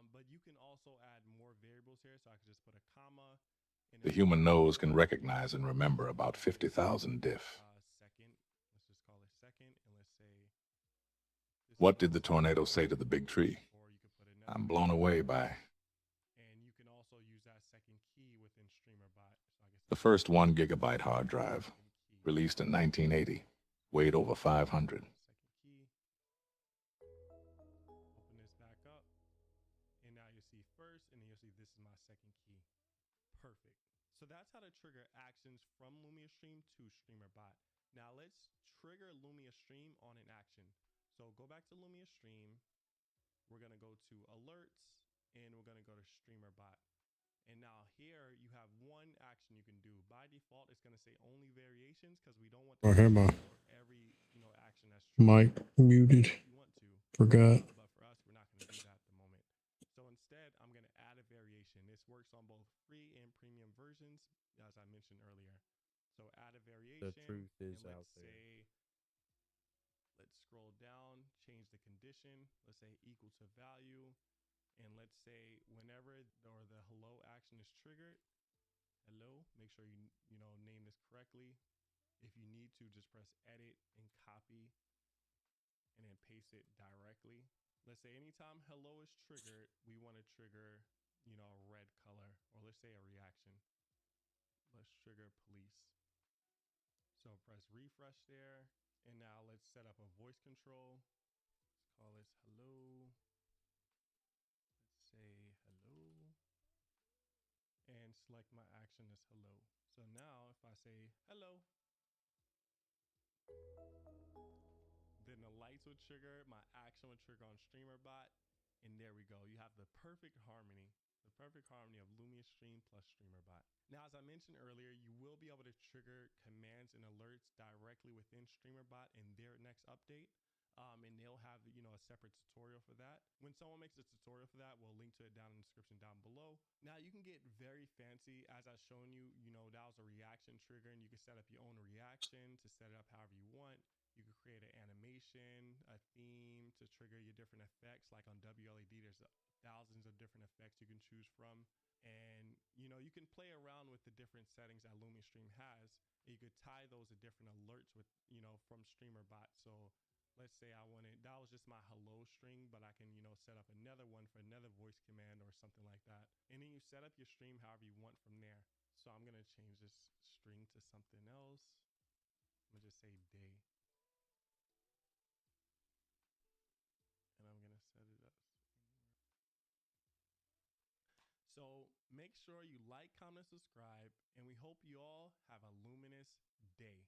but you can also add more variables here. So I could just put a comma. The human nose can recognize and remember about 50,000 diff. Second, let's just call it second, and let's say. What did the tornado say to the big tree? I'm blown away by. And you can also use that second key within StreamerBot. So I guess The first 1 gigabyte hard drive, released in 1980, weighed over 500. Second key. Open this back up. And now you'll see first, and then you'll see this is my second key. Perfect. So that's how to trigger actions from Lumia Stream to StreamerBot. Now let's trigger Lumia Stream on an action. So go back to Lumia Stream. We're going to go to alerts and we're going to go to StreamerBot. And now here you have one action action you can do. By default, it's going to say only variations because we don't want I this have my for every action that's triggered. mic muted. If you want to, Forgot. but for us, we're not going to do that at the moment. So instead, I'm going to add a variation. This works on both free and premium versions, as I mentioned earlier. So add a variation. The truth is and out there. Let's scroll down, change the condition. Let's say equal to value. And let's say whenever the hello action is triggered, hello, make sure you name this correctly. If you need to, just press edit and copy and then paste it directly. Let's say anytime hello is triggered, we want to trigger, a red color, or let's say a reaction. Let's trigger police. So press refresh there. And now let's set up a voice control. Let's call this hello. Let's say hello. And select my action as hello. So now if I say hello, then the lights would trigger, my action would trigger on StreamerBot, and there we go. You have the perfect harmony of Lumia Stream plus StreamerBot. Now, as I mentioned earlier, you will be able to trigger commands and alerts directly within StreamerBot in their next update. And they'll have, a separate tutorial for that. When someone makes a tutorial for that, we'll link to it down in the description down below. Now, you can get very fancy. As I've shown you, that was a reaction trigger, and you can set up your own reaction to set it up however you want. You can create an animation, a theme to trigger your different effects. Like on WLED, there's thousands of different effects you can choose from. And, you can play around with the different settings that Lumia Stream has. And you could tie those to different alerts with, from StreamerBot. So let's say that was just my hello string, but I can, set up another one for another voice command or something like that. And then you set up your stream however you want from there. So I'm going to change this string to something else. I'm going to just say day. And I'm going to set it up. So make sure you like, comment, subscribe, and we hope you all have a luminous day.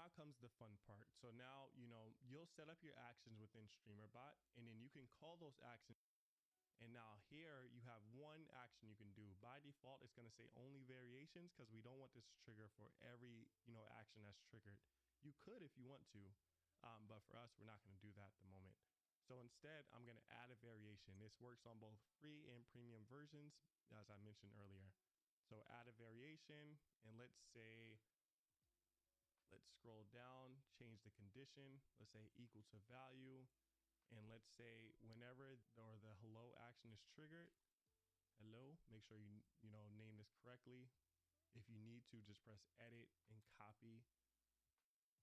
Now comes the fun part. So now, you'll set up your actions within StreamerBot, and then you can call those actions. And now here you have one action you can do. By default, it's going to say only variations because we don't want this to trigger for every, action that's triggered. You could if you want to, but for us, we're not going to do that at the moment. So instead, I'm going to add a variation. This works on both free and premium versions, as I mentioned earlier. So add a variation, and let's scroll down, change the condition. Let's say equal to value. And let's say whenever the hello action is triggered, hello, make sure you name this correctly. If you need to, just press edit and copy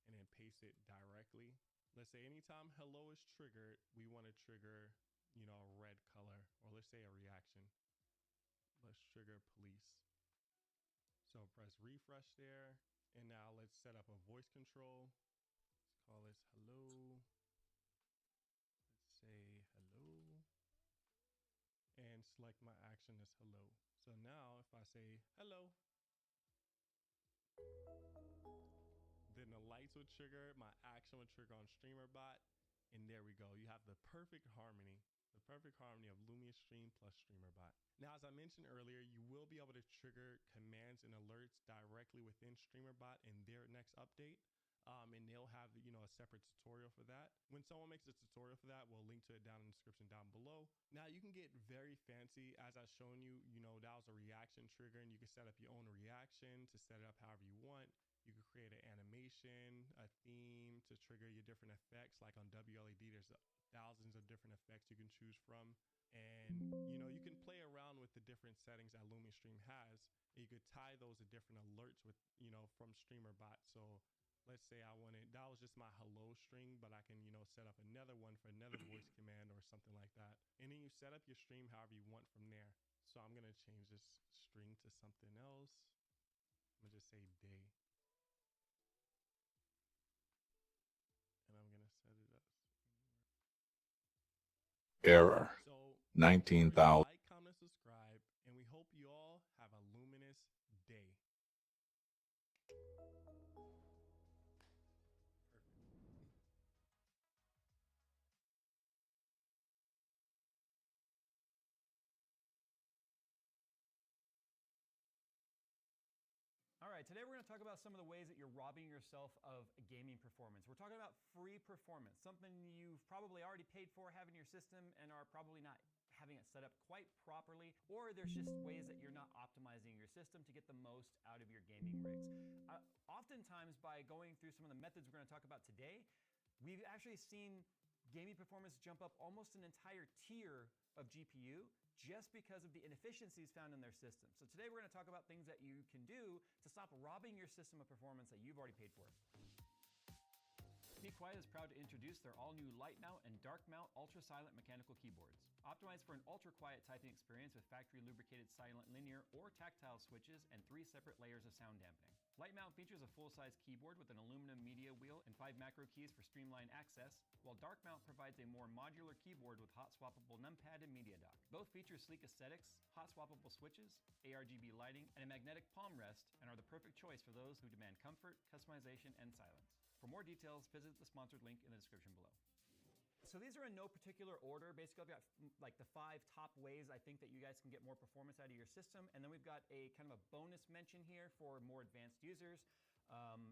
and then paste it directly. Let's say anytime hello is triggered, we want to trigger, a red color, or let's say a reaction. Let's trigger police. So press refresh there. And now let's set up a voice control. Let's call this hello. Let's say hello. And select my action as hello. So now if I say hello, then the lights would trigger, my action would trigger on StreamerBot, and there we go. You have the perfect harmony of Lumia Stream plus StreamerBot. Now, as I mentioned earlier, you will be able to trigger commands and alerts directly within StreamerBot in their next update. And they'll have, a separate tutorial for that. When someone makes a tutorial for that, we'll link to it down in the description down below. Now, you can get very fancy. As I've shown you, that was a reaction trigger, and you can set up your own reaction to set it up however you want. You can create an animation, a theme to trigger your different effects. Like on WLED, there's thousands of different effects you can choose from. And, you can play around with the different settings that Lumia Stream has. And you could tie those to different alerts with, from StreamerBot. So let's say that was just my hello string, but I can, set up another one for another voice command or something like that. And then you set up your stream however you want from there. So I'm going to change this string to something else. I'm going to just say day. And I'm going to set it up. Error. So 19,000. like, comment, subscribe, and we hope you all have a luminous day. right, today we're going to talk about some of the ways that you're robbing yourself of gaming performance. We're talking about free performance, something you've probably already paid for, have in your system, and are probably not having it set up quite properly, or there's just ways that you're not optimizing your system to get the most out of your gaming rigs. Oftentimes, by going through some of the methods we're going to talk about today, we've actually seen gaming performance jump up almost an entire tier of GPU just because of the inefficiencies found in their system. So today we're going to talk about things that you can do to stop robbing your system of performance that you've already paid for. Be Quiet is proud to introduce their all-new light mount and dark mount ultra-silent mechanical keyboards. Optimized for an ultra-quiet typing experience with factory-lubricated silent linear or tactile switches and 3 separate layers of sound dampening. Light mount features a full-size keyboard with an aluminum media wheel and 5 macro keys for streamlined access, while dark mount provides a more modular keyboard with hot-swappable numpad and media dock. Both feature sleek aesthetics, hot-swappable switches, ARGB lighting, and a magnetic palm rest, and are the perfect choice for those who demand comfort, customization, and silence. For more details, visit the sponsored link in the description below. So these are in no particular order. Basically, I've got like the 5 top ways I think that you guys can get more performance out of your system. And then we've got a kind of a bonus mention here for more advanced users.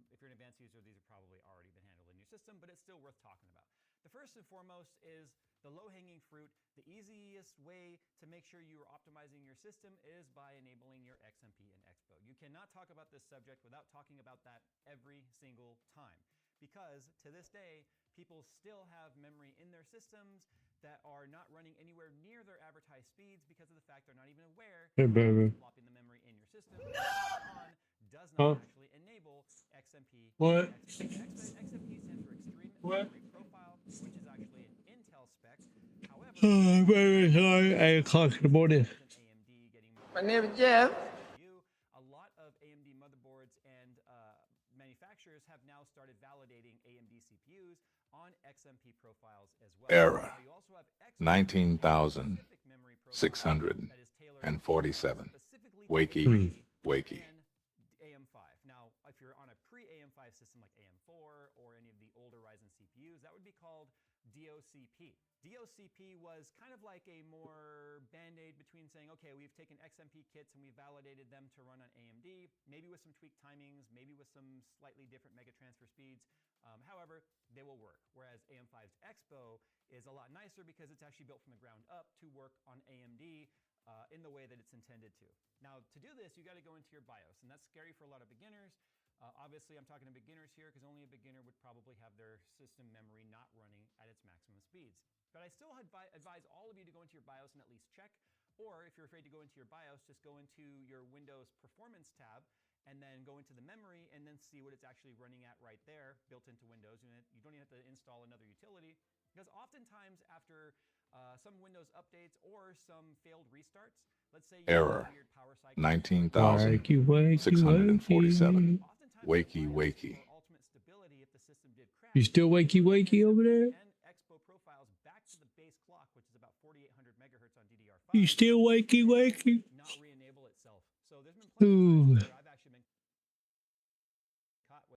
If you're an advanced user, these have probably already been handled in your system, but it's still worth talking about. The first and foremost is the low-hanging fruit. The easiest way to make sure you are optimizing your system is by enabling your XMP and Expo. You cannot talk about this subject without talking about that every single time. Because to this day, people still have memory in their systems that are not running anywhere near their advertised speeds because of the fact they're not even aware that flopping the memory in your system does not actually enable XMP. What? XMP stands for Extreme What? Memory Profile, which is actually an Intel spec. However, I'm very sorry. 8 o'clock in the morning. AMD getting more My name is Jeff. CPU. A lot of AMD motherboards and manufacturers have now started validating AMD CPUs on XMP profiles as well. Error. Now you also have XMP 19,647. memory profile that is tailored specifically Wakey, wakey. and AM5. Now, if you're on a pre-AM5 system like AM4 or any of the older Ryzen CPUs, that would be called DOCP. DOCP was kind of like a more band-aid between saying, okay, we've taken XMP kits and we validated them to run on AMD, maybe with some tweaked timings, maybe with some slightly different mega transfer speeds. However, they will work. Whereas AM5's Expo is a lot nicer because it's actually built from the ground up to work on AMD in the way that it's intended to. Now, to do this, you got to go into your BIOS, and that's scary for a lot of beginners. Obviously, I'm talking to beginners here because only a beginner would probably have their system memory not running at its maximum speeds. But I still advise all of you to go into your BIOS and at least check. Or if you're afraid to go into your BIOS, just go into your Windows Performance tab and then go into the memory and then see what it's actually running at right there, built into Windows. You don't even have to install another utility because oftentimes after some Windows updates or some failed restarts, let's say you Error. have a weird power cycle, 19,647. Wakey, wakey. ultimate stability if the system did crash. You still wakey wakey over there? And Expo profiles back to the base clock, which is about 4,800 megahertz on DDR5. You still wakey wakey? Not re-enable itself. So there's been plenty of times where